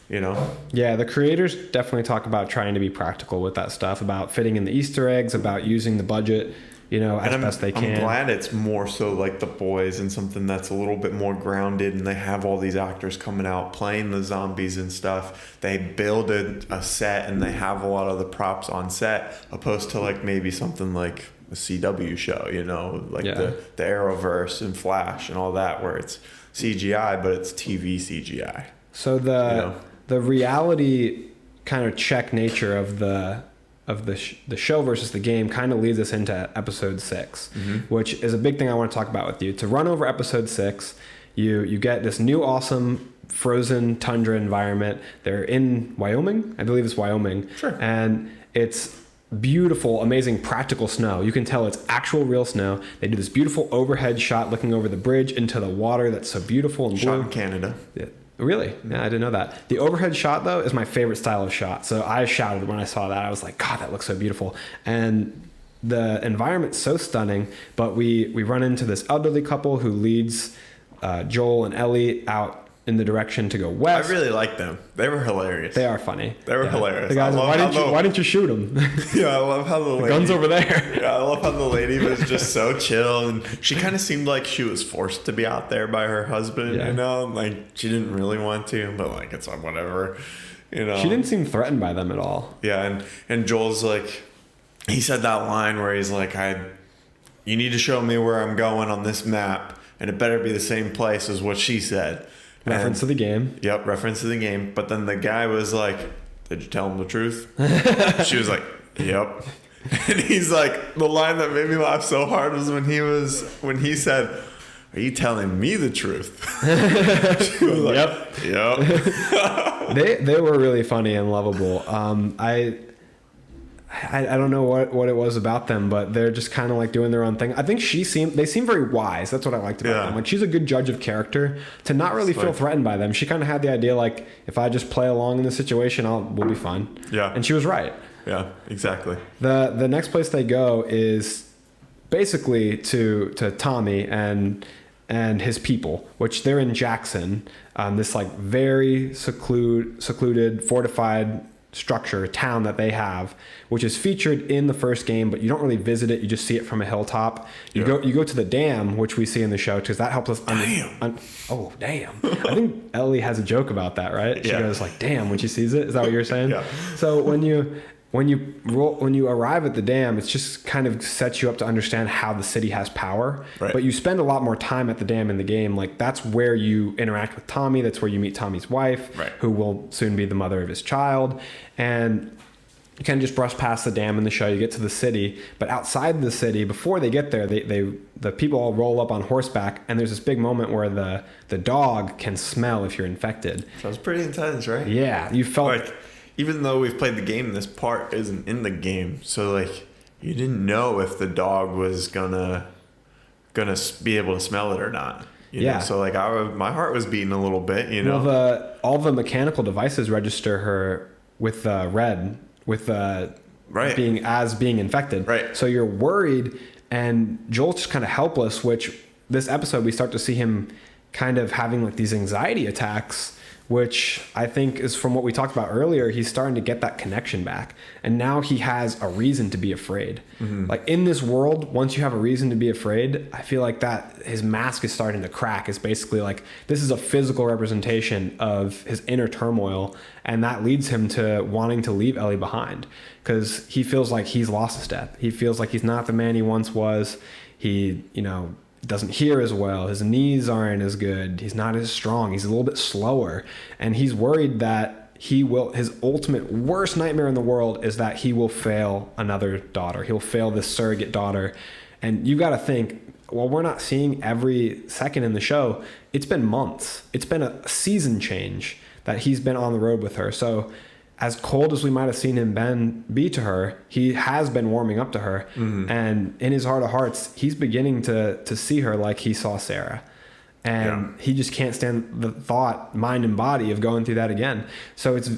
Yeah, the creators definitely talk about trying to be practical with that stuff, about fitting in the Easter eggs, about using the budget as best they can. I'm glad it's more so like The Boys and something that's a little bit more grounded, and they have all these actors coming out playing the zombies and stuff. They build a set and they have a lot of the props on set, opposed to like maybe something like a CW show, the Arrowverse and Flash and all that, where it's CGI, but it's TV CGI. So the reality kind of check nature of the show versus the game kind of leads us into episode 6, which is a big thing I want to talk about with you. To run over episode 6, you get this new awesome frozen tundra environment. They're in Wyoming. I believe it's Wyoming. Sure. And it's beautiful, amazing practical snow. You can tell it's actual real snow. They do this beautiful overhead shot looking over the bridge into the water that's so beautiful and blue. Shot in Canada. Yeah. Really? Yeah, I didn't know that. The overhead shot, though, is my favorite style of shot. So I shouted when I saw that. I was like, God, that looks so beautiful. And the environment's so stunning, but we run into this elderly couple who leads Joel and Ellie out in the direction to go west. I really like them. They were hilarious. They are funny. They were hilarious. The guys, why didn't you shoot them? Yeah, I love how the gun's over there. Yeah, I love how the lady was just so chill, and she kind of seemed like she was forced to be out there by her husband. Like she didn't really want to, but like it's like whatever. She didn't seem threatened by them at all. Yeah, and Joel's like, he said that line where he's like, you need to show me where I'm going on this map, and it better be the same place as what she said. Reference to the game. Yep, reference to the game. But then the guy was like, did you tell him the truth? She was like, yep. And he's like, the line that made me laugh so hard was when he said, are you telling me the truth? She was like, yep. They were really funny and lovable. I don't know what it was about them, but they're just kind of like doing their own thing. I think they seem very wise. That's what I liked about them. Like she's a good judge of character to not really feel threatened by them. She kind of had the idea like, if I just play along in the situation, we'll be fine. Yeah. And she was right. Yeah, exactly. The next place they go is basically to Tommy and his people, which they're in Jackson, this like very secluded, fortified structure, town that they have, which is featured in the first game, but you don't really visit it. You just see it from a hilltop. You go to the dam, which we see in the show, because that helps us. Damn. Oh, damn! I think Ellie has a joke about that, right? She goes like, "Damn," when she sees it. Is that what you're saying? Yeah. So when you arrive at the dam, it's just kind of sets you up to understand how the city has power. Right. But you spend a lot more time at the dam in the game. Like that's where you interact with Tommy. That's where you meet Tommy's wife, who will soon be the mother of his child. And you kind of just brush past the dam in the show. You get to the city, but outside the city, before they get there, the people all roll up on horseback, and there's this big moment where the dog can smell if you're infected. Sounds pretty intense, right? Yeah, you felt like. Even though we've played the game, this part isn't in the game. So like, you didn't know if the dog was gonna be able to smell it or not. You know? So like, my heart was beating a little bit. You know, well, all the mechanical devices register her with red, with being infected. Right. So you're worried, and Joel's just kind of helpless. Which this episode we start to see him kind of having like these anxiety attacks, which I think is from what we talked about earlier. He's starting to get that connection back. And now he has a reason to be afraid. Mm-hmm. Like in this world, once you have a reason to be afraid, I feel like that his mask is starting to crack. It's basically like, this is a physical representation of his inner turmoil. And that leads him to wanting to leave Ellie behind, because he feels like he's lost a step. He feels like he's not the man he once was. He, doesn't hear as well. His knees aren't as good. He's not as strong. He's a little bit slower. And he's worried that his ultimate worst nightmare in the world is that he will fail another daughter. He'll fail this surrogate daughter. And you got to think, well, we're not seeing every second in the show. It's been months. It's been a season change that he's been on the road with her. So as cold as we might have seen him be to her, he has been warming up to her. Mm-hmm. And in his heart of hearts, he's beginning to see her like he saw Sarah. And he just can't stand the thought, mind and body, of going through that again. So it's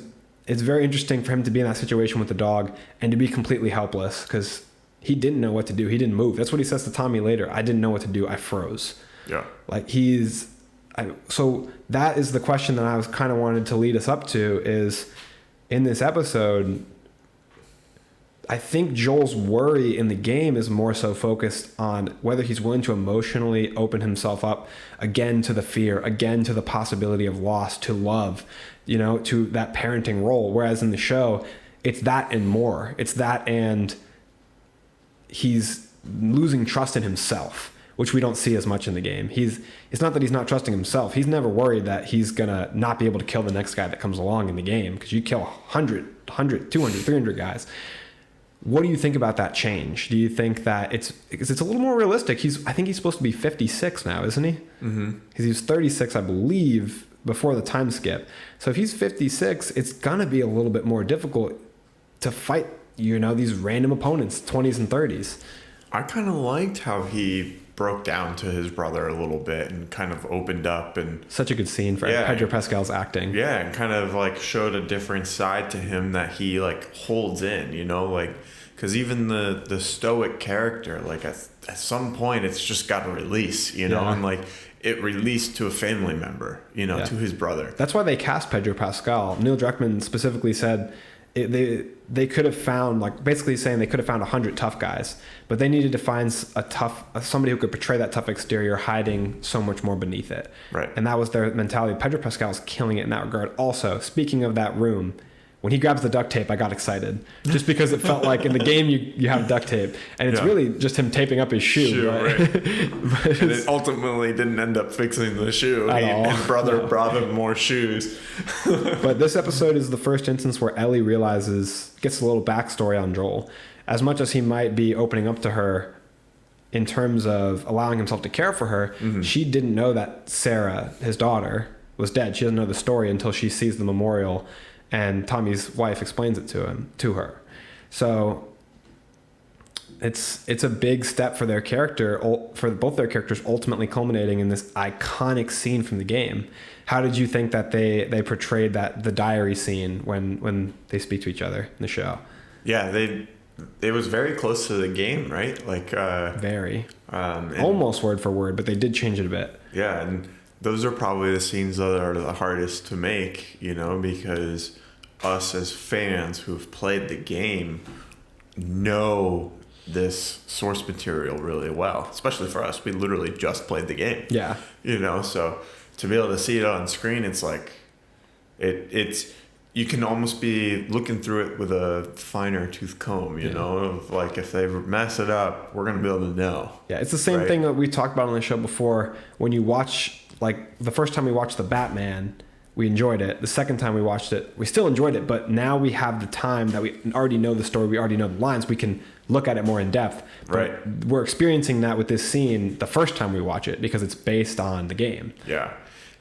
very interesting for him to be in that situation with the dog and to be completely helpless, because he didn't know what to do. He didn't move. That's what he says to Tommy later. I didn't know what to do. I froze. Yeah. Like so that is the question that I was kind of wanted to lead us up to is, in this episode, I think Joel's worry in the game is more so focused on whether he's willing to emotionally open himself up again to the fear, again to the possibility of loss, to love, to that parenting role. Whereas in the show, it's that and more. It's that, and he's losing trust in himself, which we don't see as much in the game. It's not that he's not trusting himself. He's never worried that he's going to not be able to kill the next guy that comes along in the game, because you kill 100, 200, 300 guys. What do you think about that change? Do you think that it's a little more realistic? I think he's supposed to be 56 now, isn't he? Mm-hmm. Because he was 36, I believe, before the time skip. So if he's 56, it's going to be a little bit more difficult to fight, these random opponents, 20s and 30s. I kind of liked how he broke down to his brother a little bit and kind of opened up, and such a good scene for Pedro Pascal's acting. Yeah, and kind of like showed a different side to him that he like holds in, because even the stoic character, like at some point it's just got to release, and like it released to a family member, to his brother. That's why they cast Pedro Pascal. Neil Druckmann specifically said they could have found, like, basically saying they could have found 100 tough guys, but they needed to find somebody who could portray that tough exterior hiding so much more beneath it. Right. And that was their mentality. Pedro Pascal's killing it in that regard. Also, speaking of that room, when he grabs the duct tape, I got excited just because it felt like in the game you have duct tape, and it's really just him taping up his shoe. Right? And it ultimately didn't end up fixing the shoe. His brother brought him more shoes. But this episode is the first instance where Ellie gets a little backstory on Joel. As much as he might be opening up to her in terms of allowing himself to care for her, mm-hmm. she didn't know that Sarah, his daughter, was dead. She doesn't know the story until she sees the memorial. And Tommy's wife explains it to her. So it's a big step for both their characters, ultimately culminating in this iconic scene from the game. How did you think that they portrayed the diary scene when they speak to each other in the show? Yeah, it was very close to the game, right? Like very almost word for word, but they did change it a bit. Yeah, and those are probably the scenes that are the hardest to make, because us as fans who've played the game know this source material really well, especially for us. We literally just played the game. Yeah. You know, so to be able to see it on screen, it's like it's you can almost be looking through it with a finer tooth comb, you know, of like if they mess it up, we're going to be able to know. Yeah, it's the same thing that we talked about on the show before. When you watch, like the first time we watched The Batman, we enjoyed it. The second time we watched it, we still enjoyed it, but now we have the time that we already know the story, we already know the lines, we can look at it more in depth. But Right. we're experiencing that with this scene the first time we watch it because it's based on the game. Yeah.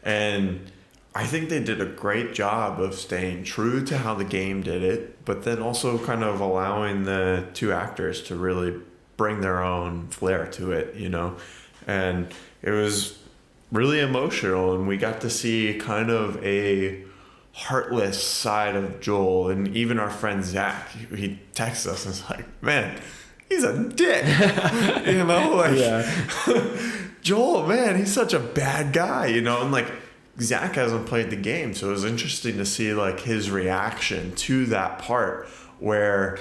And I think they did a great job of staying true to how the game did it, but then also kind of allowing the two actors to really bring their own flair to it, you know? And it was really emotional, and we got to see kind of a heartless side of Joel. And even our friend Zach, he texts us and is like, man, he's a dick. You know, like Joel, man, he's such a bad guy, you know? And like Zach hasn't played the game, so it was interesting to see like his reaction to that part where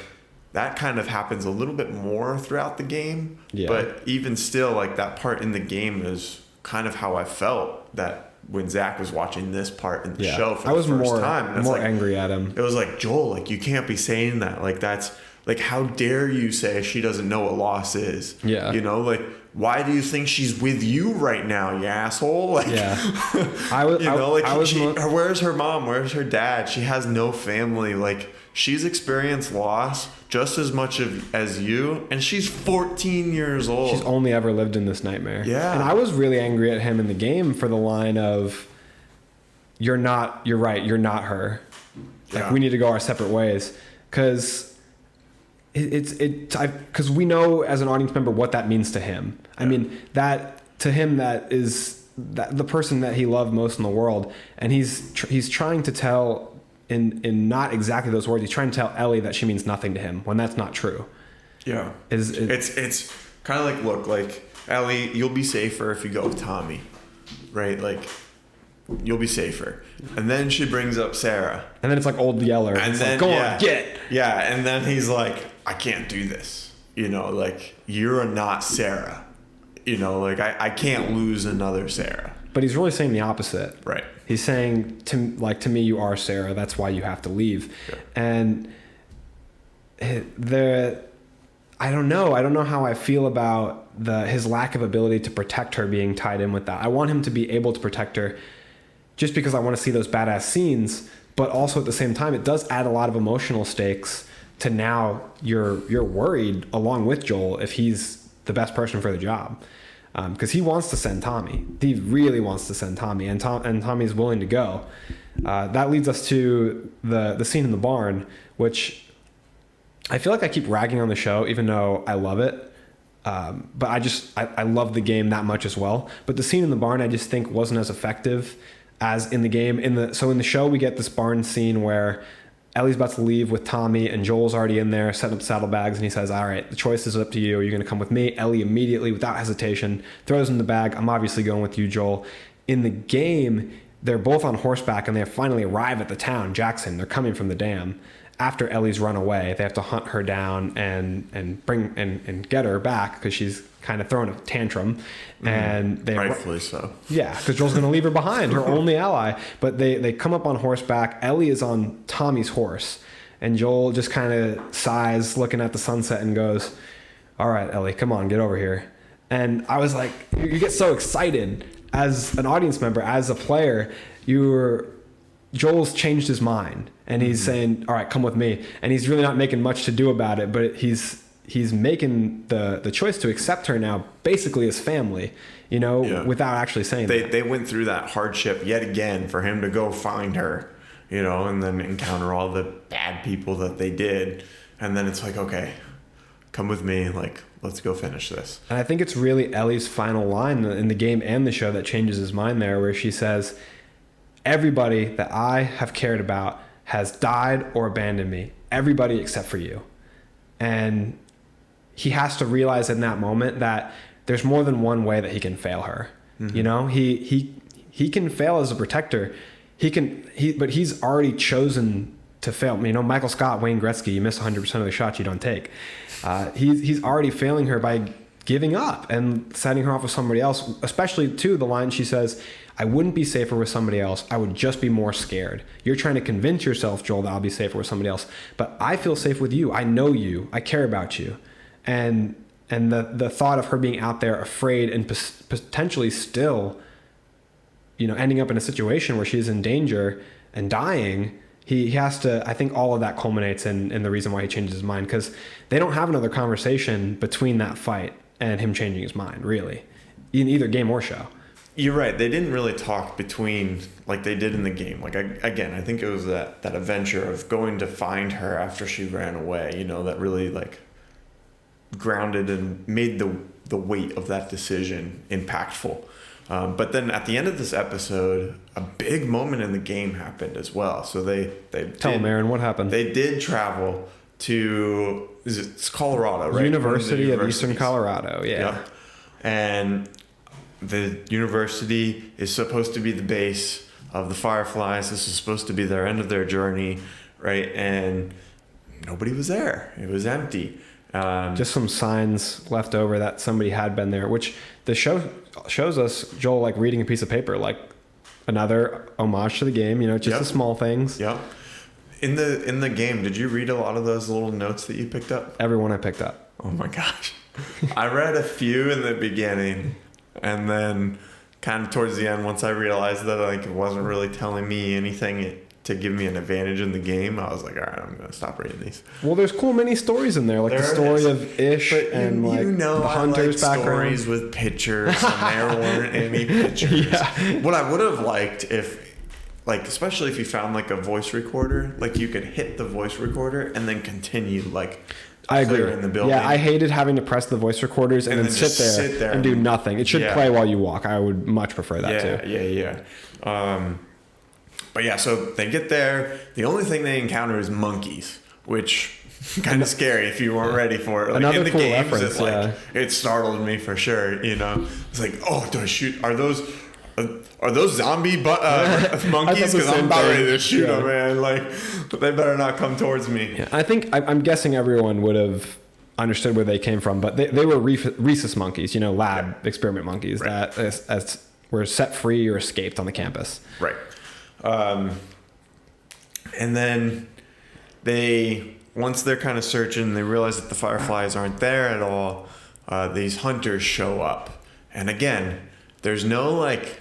that kind of happens a little bit more throughout the game. Yeah. But even still, like that part in the game is kind of how I felt that when Zach was watching this part in the show for the first time. I was more angry at him. It was like, Joel, like you can't be saying that. Like that's like, how dare you say she doesn't know what loss is? Yeah. You know, like why do you think she's with you right now, you asshole? Like, Yeah. Where's her mom? Where's her dad? She has no family. Like she's experienced loss just as much as you, and she's 14 years old. She's only ever lived in this nightmare. Yeah. And I was really angry at him in the game for the line of, you're right, you're not her. Like we need to go our separate ways. Because because we know as an audience member what that means to him. I mean, that to him, that is the person that he loved most in the world, and he's trying to tell in not exactly those words. He's trying to tell Ellie that she means nothing to him when that's not true. Yeah, it's kind of like, look, like Ellie, you'll be safer if you go with Tommy, right? Like you'll be safer. And then she brings up Sarah, and then it's like Old Yeller, and then like, go on, get it. Yeah, and then he's like, I can't do this. You know, like you're not Sarah. You know, like I can't lose another Sarah. But he's really saying the opposite. Right. He's saying to me, you are Sarah. That's why you have to leave. Yeah. And I don't know how I feel about his lack of ability to protect her being tied in with that. I want him to be able to protect her just because I want to see those badass scenes, but also at the same time, it does add a lot of emotional stakes to now you're worried along with Joel if he's the best person for the job. Because he wants to send Tommy. He really wants to send Tommy, and Tommy's willing to go. That leads us to the scene in the barn, which I feel like I keep ragging on the show, even though I love it. But I love the game that much as well. But the scene in the barn, I just think wasn't as effective as in the game. So in the show, we get this barn scene where Ellie's about to leave with Tommy, and Joel's already in there setting up saddlebags, and he says, all right, the choice is up to you. Are you going to come with me? Ellie immediately, without hesitation, throws in the bag. I'm obviously going with you, Joel. In the game, they're both on horseback, and they finally arrive at the town, Jackson. They're coming from the dam. After Ellie's run away, they have to hunt her down and bring and get her back because she's kind of throwing a tantrum. And they rightfully so. Yeah, because Joel's going to leave her behind, her only ally. But they come up on horseback. Ellie is on Tommy's horse, and Joel just kind of sighs, looking at the sunset, and goes, "All right, Ellie, come on, get over here." And I was like, you get so excited as an audience member, as a player. Joel's changed his mind, and he's saying, all right, come with me. And he's really not making much to do about it, but he's making the choice to accept her now basically as family, without actually saying that. They went through that hardship yet again for him to go find her, and then encounter all the bad people that they did. And then it's like, okay, come with me. Like, let's go finish this. And I think it's really Ellie's final line in the game and the show that changes his mind there, where she says, everybody that I have cared about has died or abandoned me. Everybody except for you. And he has to realize in that moment that there's more than one way that he can fail her. Mm-hmm. He can fail as a protector. But he's already chosen to fail. You know, Michael Scott, Wayne Gretzky, you miss 100% of the shots you don't take. He's already failing her by giving up and setting her off with somebody else, especially too the line she says, I wouldn't be safer with somebody else. I would just be more scared. You're trying to convince yourself, Joel, that I'll be safer with somebody else, but I feel safe with you. I know you. I care about you. And the thought of her being out there afraid and potentially still, you know, ending up in a situation where she's in danger and dying, he has to, I think all of that culminates in the reason why he changes his mind, because they don't have another conversation between that fight and him changing his mind, really, in either game or show. You're right. They didn't really talk between like they did in the game. Like, I think it was that adventure of going to find her after she ran away, you know, that really like grounded and made the weight of that decision impactful. But then at the end of this episode, a big moment in the game happened as well. So they Tell them, Aaron, what happened? They did travel to, it's Colorado, right? University of Eastern Colorado, yeah. Yep. And the university is supposed to be the base of the Fireflies. This is supposed to be their end of their journey, right? And nobody was there. It was empty. Just some signs left over that somebody had been there, which the show shows us Joel like reading a piece of paper, like another homage to the game, you know, just the small things. Yep. In the game, did you read a lot of those little notes that you picked up? Every one I picked up. Oh my gosh. I read a few in the beginning, and then kind of towards the end, once I realized that like it wasn't really telling me anything to give me an advantage in the game, I was like, all right, I'm going to stop reading these. Well, there's cool mini stories in there, like the story of Ish and like the hunter's background. Stories with pictures, and there weren't any pictures. Yeah. What I would have liked if, like, especially if you found like a voice recorder, like you could hit the voice recorder and then continue like I agree. in the building. Yeah, I hated having to press the voice recorders and then sit there and do nothing. It should play while you walk. I would much prefer that too. Yeah. But yeah, so they get there. The only thing they encounter is monkeys, which kind of scary if you weren't ready for it. Like, another in the cool games, reference. It startled me for sure. You know, it's like, oh, do I shoot? Are those zombie monkeys? Because I'm about ready to shoot them, man. Like, they better not come towards me. Yeah, I think I'm guessing everyone would have understood where they came from, but they were rhesus monkeys, you know, lab experiment monkeys that as were set free or escaped on the campus. Right. And then once they're kind of searching, they realize that the Fireflies aren't there at all. These hunters show up. And again, there's no like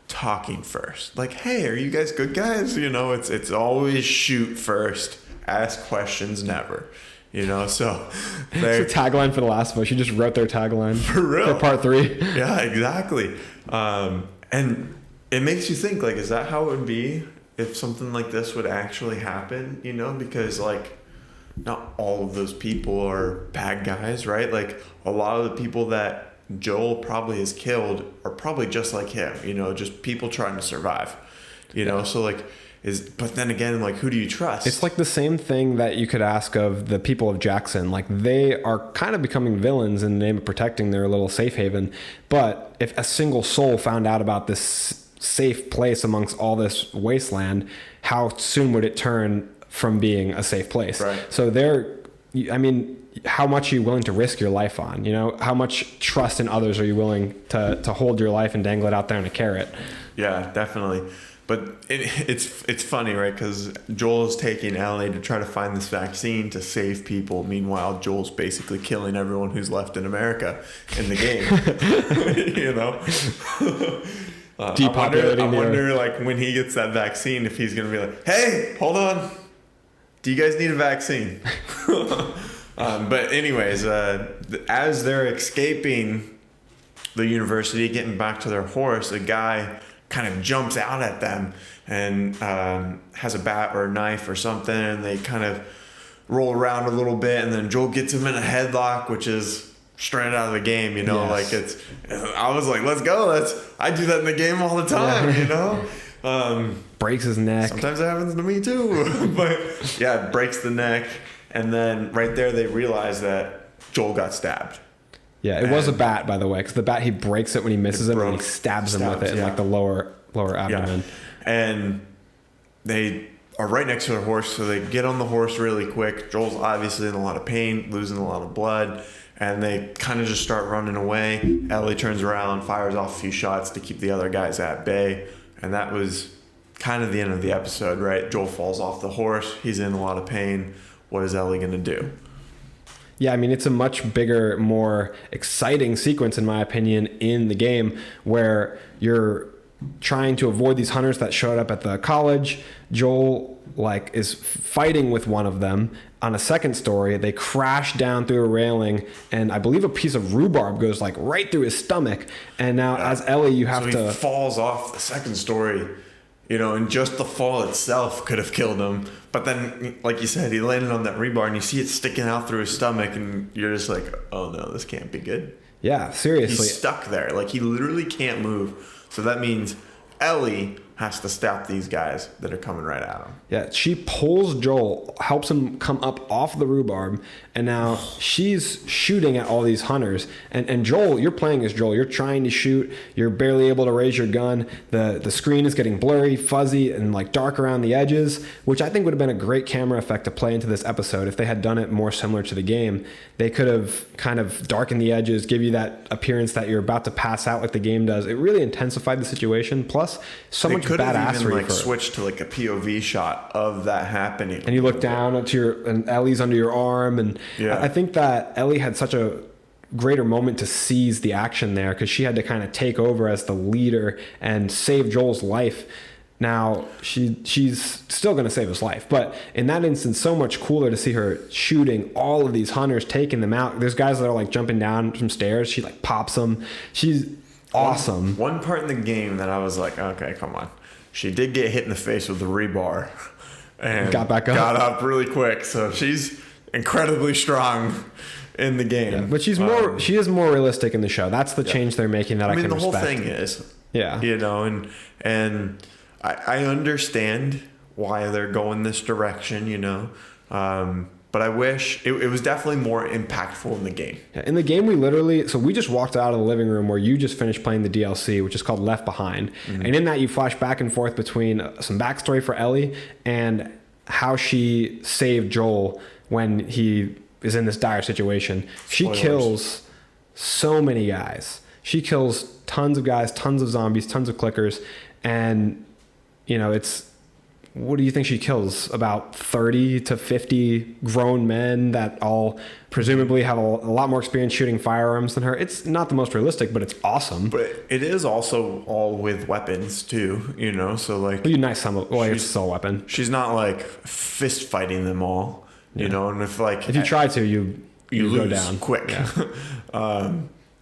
talking first. Like, hey, are you guys good guys? You know, it's always shoot first, ask questions never. You know, so it's a tagline for The Last of Us. You just wrote their tagline for real for part 3. Yeah, exactly. And it makes you think, like, is that how it would be if something like this would actually happen? You know, because like not all of those people are bad guys, right? Like a lot of the people that Joel probably has killed are probably just like him, you know, just people trying to survive, you know? So like, but then again, like, who do you trust? It's like the same thing that you could ask of the people of Jackson. Like, they are kind of becoming villains in the name of protecting their little safe haven. But if a single soul found out about this safe place amongst all this wasteland, how soon would it turn from being a safe place? Right. So how much are you willing to risk your life on? You know, how much trust in others are you willing to hold your life and dangle it out there in a carrot? Yeah, definitely. But it's funny, right? Because Joel's taking Ellie to try to find this vaccine to save people. Meanwhile, Joel's basically killing everyone who's left in America in the game. You know? I wonder, like, when he gets that vaccine, if he's going to be like, hey, hold on. Do you guys need a vaccine? But anyways, as they're escaping the university, getting back to their horse, a guy kind of jumps out at them and has a bat or a knife or something, and they kind of roll around a little bit, and then Joel gets him in a headlock, which is straight out of the game, you know. Yes. Like, I was like, let's go. I do that in the game all the time, you know. Breaks his neck. Sometimes it happens to me too. But yeah, it breaks the neck, and then right there they realize that Joel got stabbed. Yeah, it was a bat, by the way, because the bat, he breaks it when he misses it, and he stabs him with it in like the lower abdomen. Yeah. And they are right next to their horse, so they get on the horse really quick. Joel's obviously in a lot of pain, losing a lot of blood, and they kind of just start running away. Ellie turns around, fires off a few shots to keep the other guys at bay, and that was kind of the end of the episode, right? Joel falls off the horse. He's in a lot of pain. What is Ellie going to do? Yeah, I mean, it's a much bigger, more exciting sequence, in my opinion, in the game where you're trying to avoid these hunters that showed up at the college. Joel is fighting with one of them. On a second story, they crash down through a railing, and I believe a piece of rhubarb goes right through his stomach. And now, as Ellie, you have so he falls off the second story. And just the fall itself could have killed him. But then, like you said, he landed on that rebar, and you see it sticking out through his stomach, and you're just like, oh no, this can't be good. Yeah, seriously. He's stuck there. He literally can't move. So that means Ellie has to stop these guys that are coming right at him. Yeah, she pulls Joel, helps him come up off the rhubarb, and now she's shooting at all these hunters. And Joel, you're playing as Joel. You're trying to shoot. You're barely able to raise your gun. The screen is getting blurry, fuzzy, and dark around the edges, which I think would have been a great camera effect to play into this episode. If they had done it more similar to the game, they could have kind of darkened the edges, give you that appearance that you're about to pass out like the game does. It really intensified the situation. Plus, so much badassery. Even switch to a POV shot of that happening, and you look down and Ellie's under your arm, and I think that Ellie had such a greater moment to seize the action there because she had to kind of take over as the leader and save Joel's life. Now she's still going to save his life, but in that instance, so much cooler to see her shooting all of these hunters, taking them out. There's guys that are jumping down some stairs. She pops them. She's awesome. One part in the game that I was like, okay, come on. She did get hit in the face with the rebar and got back up. Got up really quick. So she's incredibly strong in the game. Yeah, but she is more realistic in the show. That's the change they're making that I can respect. The whole thing is. Yeah. And I understand why they're going this direction, but I wish it was definitely more impactful in the game. Yeah, in the game, we just walked out of the living room where you just finished playing the DLC, which is called Left Behind. Mm-hmm. And in that, you flash back and forth between some backstory for Ellie and how she saved Joel when he is in this dire situation. She kills so many guys. She kills tons of guys, tons of zombies, tons of clickers. And, what do you think she kills? About 30 to 50 grown men that all presumably have a lot more experience shooting firearms than her. It's not the most realistic, but it's awesome. But it is also all with weapons too, so it's still a weapon. She's not fist fighting them all, and if you try to, you lose go down quick.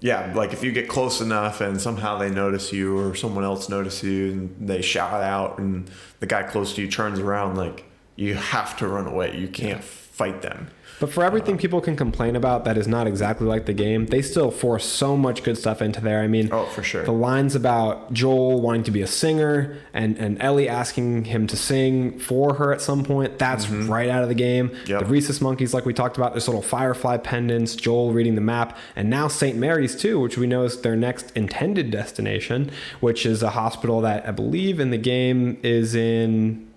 Yeah. If you get close enough and somehow they notice you or someone else notices you and they shout out and the guy close to you turns around, you have to run away. You can't fight them. But for everything people can complain about that is not exactly like the game, they still force so much good stuff into there. I mean, oh, for sure. The lines about Joel wanting to be a singer and Ellie asking him to sing for her at some point, that's right out of the game. Yep. The rhesus monkeys, like we talked about, this little firefly pendants, Joel reading the map, and now St. Mary's too, which we know is their next intended destination, which is a hospital that I believe in the game is in,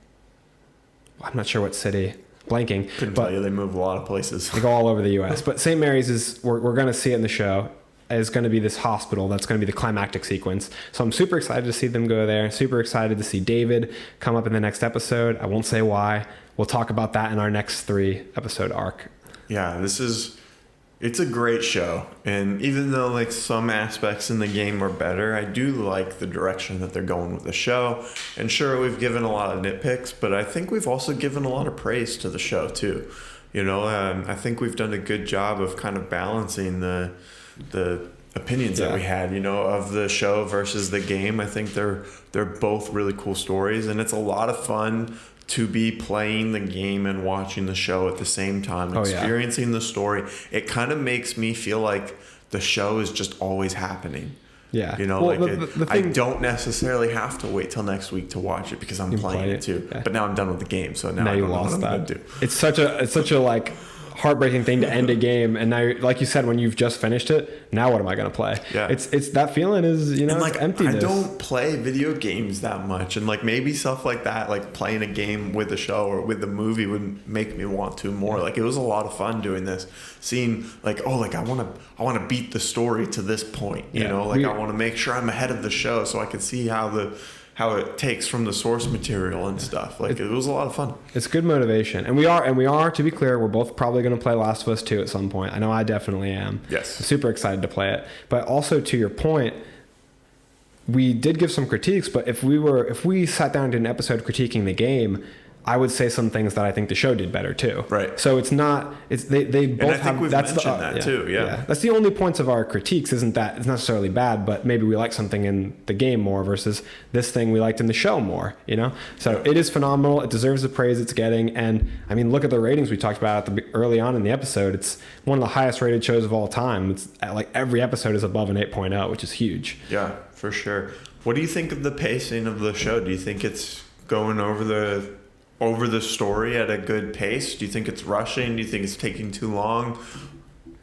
I'm not sure what city. Blanking. Couldn't tell you. They move a lot of places. They go all over the U.S. But St. Mary's is, we're going to see it in the show, is going to be this hospital that's going to be the climactic sequence. So I'm super excited to see them go there. Super excited to see David come up in the next episode. I won't say why. We'll talk about that in our next 3 episode arc. Yeah, it's a great show. And even though some aspects in the game are better, I do like the direction that they're going with the show. And sure, we've given a lot of nitpicks, but I think we've also given a lot of praise to the show too. I think we've done a good job of kind of balancing the opinions that we had, of the show versus the game. I think they're both really cool stories, and it's a lot of fun to be playing the game and watching the show at the same time, experiencing the story. It kind of makes me feel like the show is just always happening. Yeah. I don't necessarily have to wait till next week to watch it because I'm playing it too. Yeah. But now I'm done with the game, so now I you don't know lost what I'm that. gonna do. It's such a heartbreaking thing to end a game. And now, like you said, when you've just finished it, now what am I going to play? Yeah. It's that feeling is, you know, and like, emptiness. I don't play video games that much. And like maybe stuff like that, like playing a game with a show or with the movie would make me want to more. Like it was a lot of fun doing this, seeing like, oh, like I want to beat the story to this point, you know, like I want to make sure I'm ahead of the show so I can see how it takes from the source material and stuff. Like it was a lot of fun. It's good motivation. And we are, to be clear, we're both probably going to play Last of Us 2 at some point. I know I definitely am. Yes. I'm super excited to play it. But also to your point, we did give some critiques, but if we sat down and did an episode critiquing the game, I would say some things that I think the show did better too. Right. So it's not, they both and I have, think we've that's mentioned that too. Yeah. That's the only points of our critiques. Isn't that it's not necessarily bad, but maybe we like something in the game more versus this thing we liked in the show more, you know? So it is phenomenal. It deserves the praise it's getting. And I mean, look at the ratings we talked about early on in the episode. It's one of the highest rated shows of all time. It's like every episode is above an 8.0, which is huge. Yeah, for sure. What do you think of the pacing of the show? Do you think it's going over the story at a good pace? Do you think it's rushing? Do you think it's taking too long?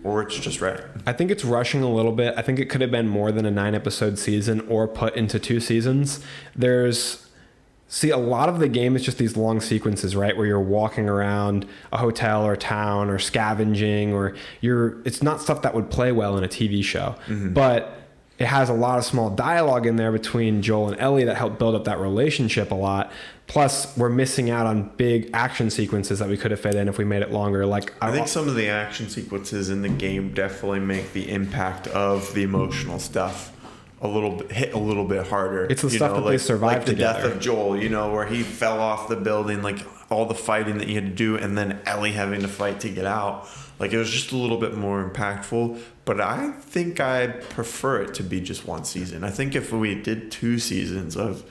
Or it's just right? I think it's rushing a little bit. I think it could have been more than a 9-episode season or put into 2 seasons. A lot of the game is just these long sequences, right? Where you're walking around a hotel or town or scavenging, or it's not stuff that would play well in a TV show. Mm-hmm. But it has a lot of small dialogue in there between Joel and Ellie that help build up that relationship a lot. Plus, we're missing out on big action sequences that we could have fit in if we made it longer. Like I think some of the action sequences in the game definitely make the impact of the emotional stuff hit a little bit harder. It's the stuff that they survived together. Like the death of Joel, you know, where he fell off the building, like all the fighting that he had to do, and then Ellie having to fight to get out. Like it was just a little bit more impactful. But I think I prefer it to be just one season. I think if we did 2 seasons of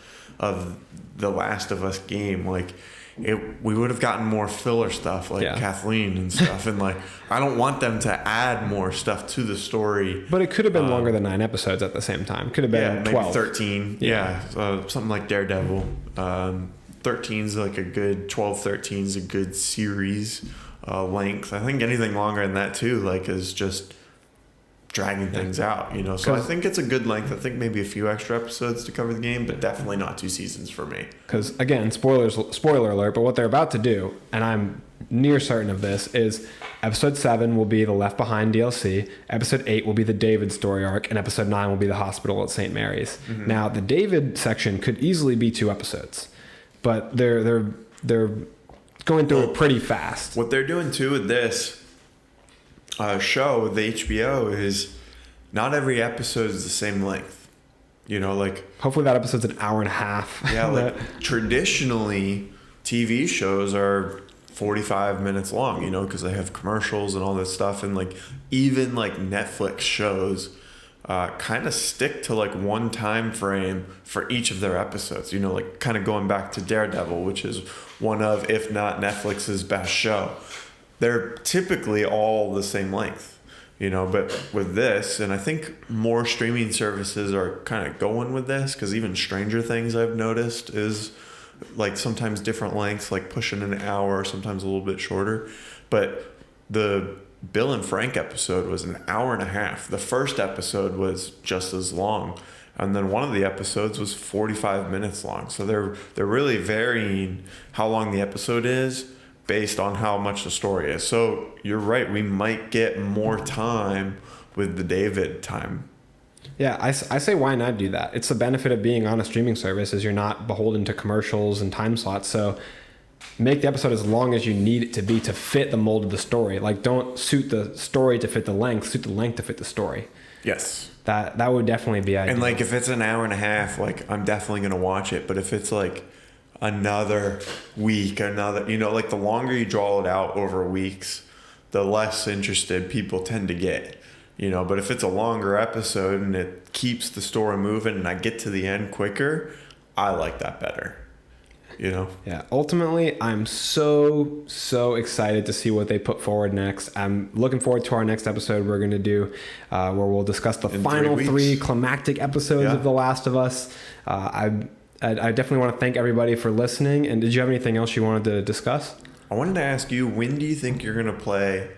the Last of Us game, like we would have gotten more filler stuff, like Kathleen and stuff. And like I don't want them to add more stuff to the story. But it could have been longer than 9 episodes at the same time. Could have been 12. Maybe 13. Yeah, something like Daredevil. 13's like a good 13's a good series length. I think anything longer than that too, like is just dragging things out, you know. So I think it's a good length. I think maybe a few extra episodes to cover the game, but definitely not 2 seasons for me. Because again, spoiler alert, but what they're about to do, and I'm near certain of this, is episode 7 will be the Left Behind DLC, episode 8 will be the David story arc, and episode 9 will be the hospital at St. Mary's. Mm-hmm. Now, the David section could easily be 2 episodes, but they're going through it pretty fast. What they're doing too with this show with the HBO is not every episode is the same length, you know, like hopefully that episode's an hour and a half. Yeah, like traditionally TV shows are 45 minutes long, you know, because they have commercials and all this stuff, and like even like Netflix shows kind of stick to like one time frame for each of their episodes, you know, like kind of going back to Daredevil, which is one of, if not Netflix's best show. They're typically all the same length, you know, but with this, and I think more streaming services are kind of going with this, because even Stranger Things I've noticed is like sometimes different lengths, like pushing an hour, sometimes a little bit shorter. But the Bill and Frank episode was an hour and a half. The first episode was just as long. And then one of the episodes was 45 minutes long. So they're really varying how long the episode is based on how much the story is. So you're right, we might get more time with the David time. Yeah, I say why not do that? It's the benefit of being on a streaming service is you're not beholden to commercials and time slots. So make the episode as long as you need it to be to fit the mold of the story. Like don't suit the story to fit the length, suit the length to fit the story. Yes. That would definitely be ideal. And like if it's an hour and a half, like I'm definitely going to watch it. But if it's like another week, you know, like the longer you draw it out over weeks, the less interested people tend to get, you know. But if it's a longer episode and it keeps the story moving and I get to the end quicker, I like that better, you know. Yeah, ultimately I'm so excited to see what they put forward next. I'm looking forward to our next episode we're going to do where we'll discuss the final 3 climactic episodes of The Last of Us. I definitely want to thank everybody for listening. And did you have anything else you wanted to discuss? I wanted to ask you, when do you think you're gonna play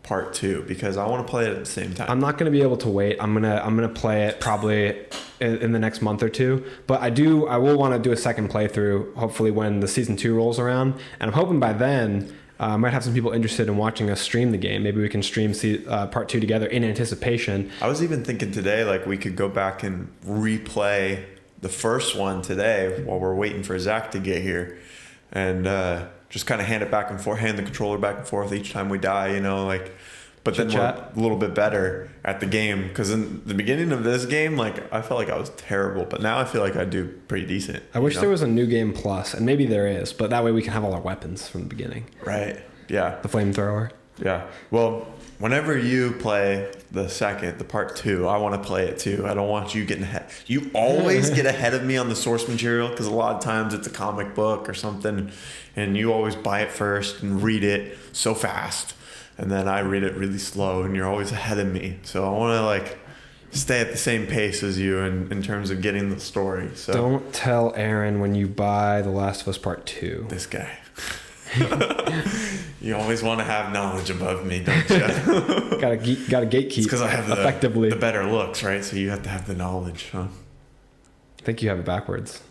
part 2? Because I want to play it at the same time. I'm not going to be able to wait. I'm gonna play it probably in the next month or two. But I will want to do a second playthrough. Hopefully when the season 2 rolls around, and I'm hoping by then I might have some people interested in watching us stream the game. Maybe we can stream part 2 together in anticipation. I was even thinking today, like we could go back and replay the first one today while we're waiting for Zach to get here, and just kind of hand the controller back and forth each time we die, you know, like. But then we're a little bit better at the game, because in the beginning of this game, like I felt like I was terrible, but now I feel like I do pretty decent. I wish there was a new game plus, and maybe there is, but that way we can have all our weapons from the beginning. Right. Yeah. The flamethrower. Yeah. Well, whenever you play the part 2, I want to play it too. I don't want you getting ahead. You always get ahead of me on the source material, because a lot of times it's a comic book or something, and you always buy it first and read it so fast. And then I read it really slow, and you're always ahead of me. So I want to like stay at the same pace as you in terms of getting the story. So don't tell Aaron when you buy The Last of Us Part 2. This guy. You always want to have knowledge above me, don't you? gotta gatekeep. Because I have effectively the better looks, right? So you have to have the knowledge, huh? I think you have it backwards.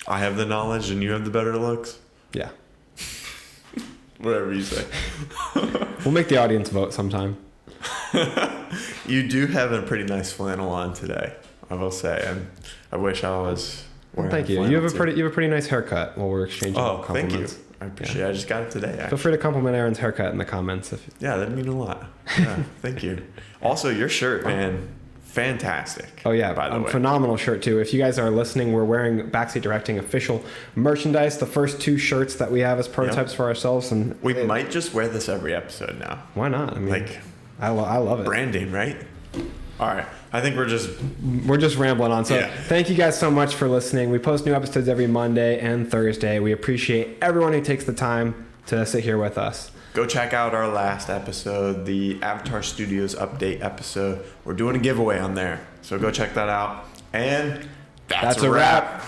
I have the knowledge and you have the better looks? Yeah. Whatever you say. We'll make the audience vote sometime. You do have a pretty nice flannel on today, I will say, and I wish I was wearing Thank you. You have a pretty nice haircut while we're exchanging compliments. Thank you. I appreciate it. I just got it today. Actually. Feel free to compliment Aaron's haircut in the comments. Yeah, that'd mean a lot. Yeah, thank you. Also, your shirt, man, fantastic. Oh yeah, by the way, phenomenal shirt too. If you guys are listening, we're wearing Backseat Directing official merchandise. The first 2 shirts that we have as prototypes for ourselves, and we might just wear this every episode now. Why not? I mean, like, I love it. Branding, right? All right. I think we're just rambling on. So Thank you guys so much for listening. We post new episodes every Monday and Thursday. We appreciate everyone who takes the time to sit here with us. Go check out our last episode, the Avatar Studios update episode. We're doing a giveaway on there. So go check that out. And that's a wrap.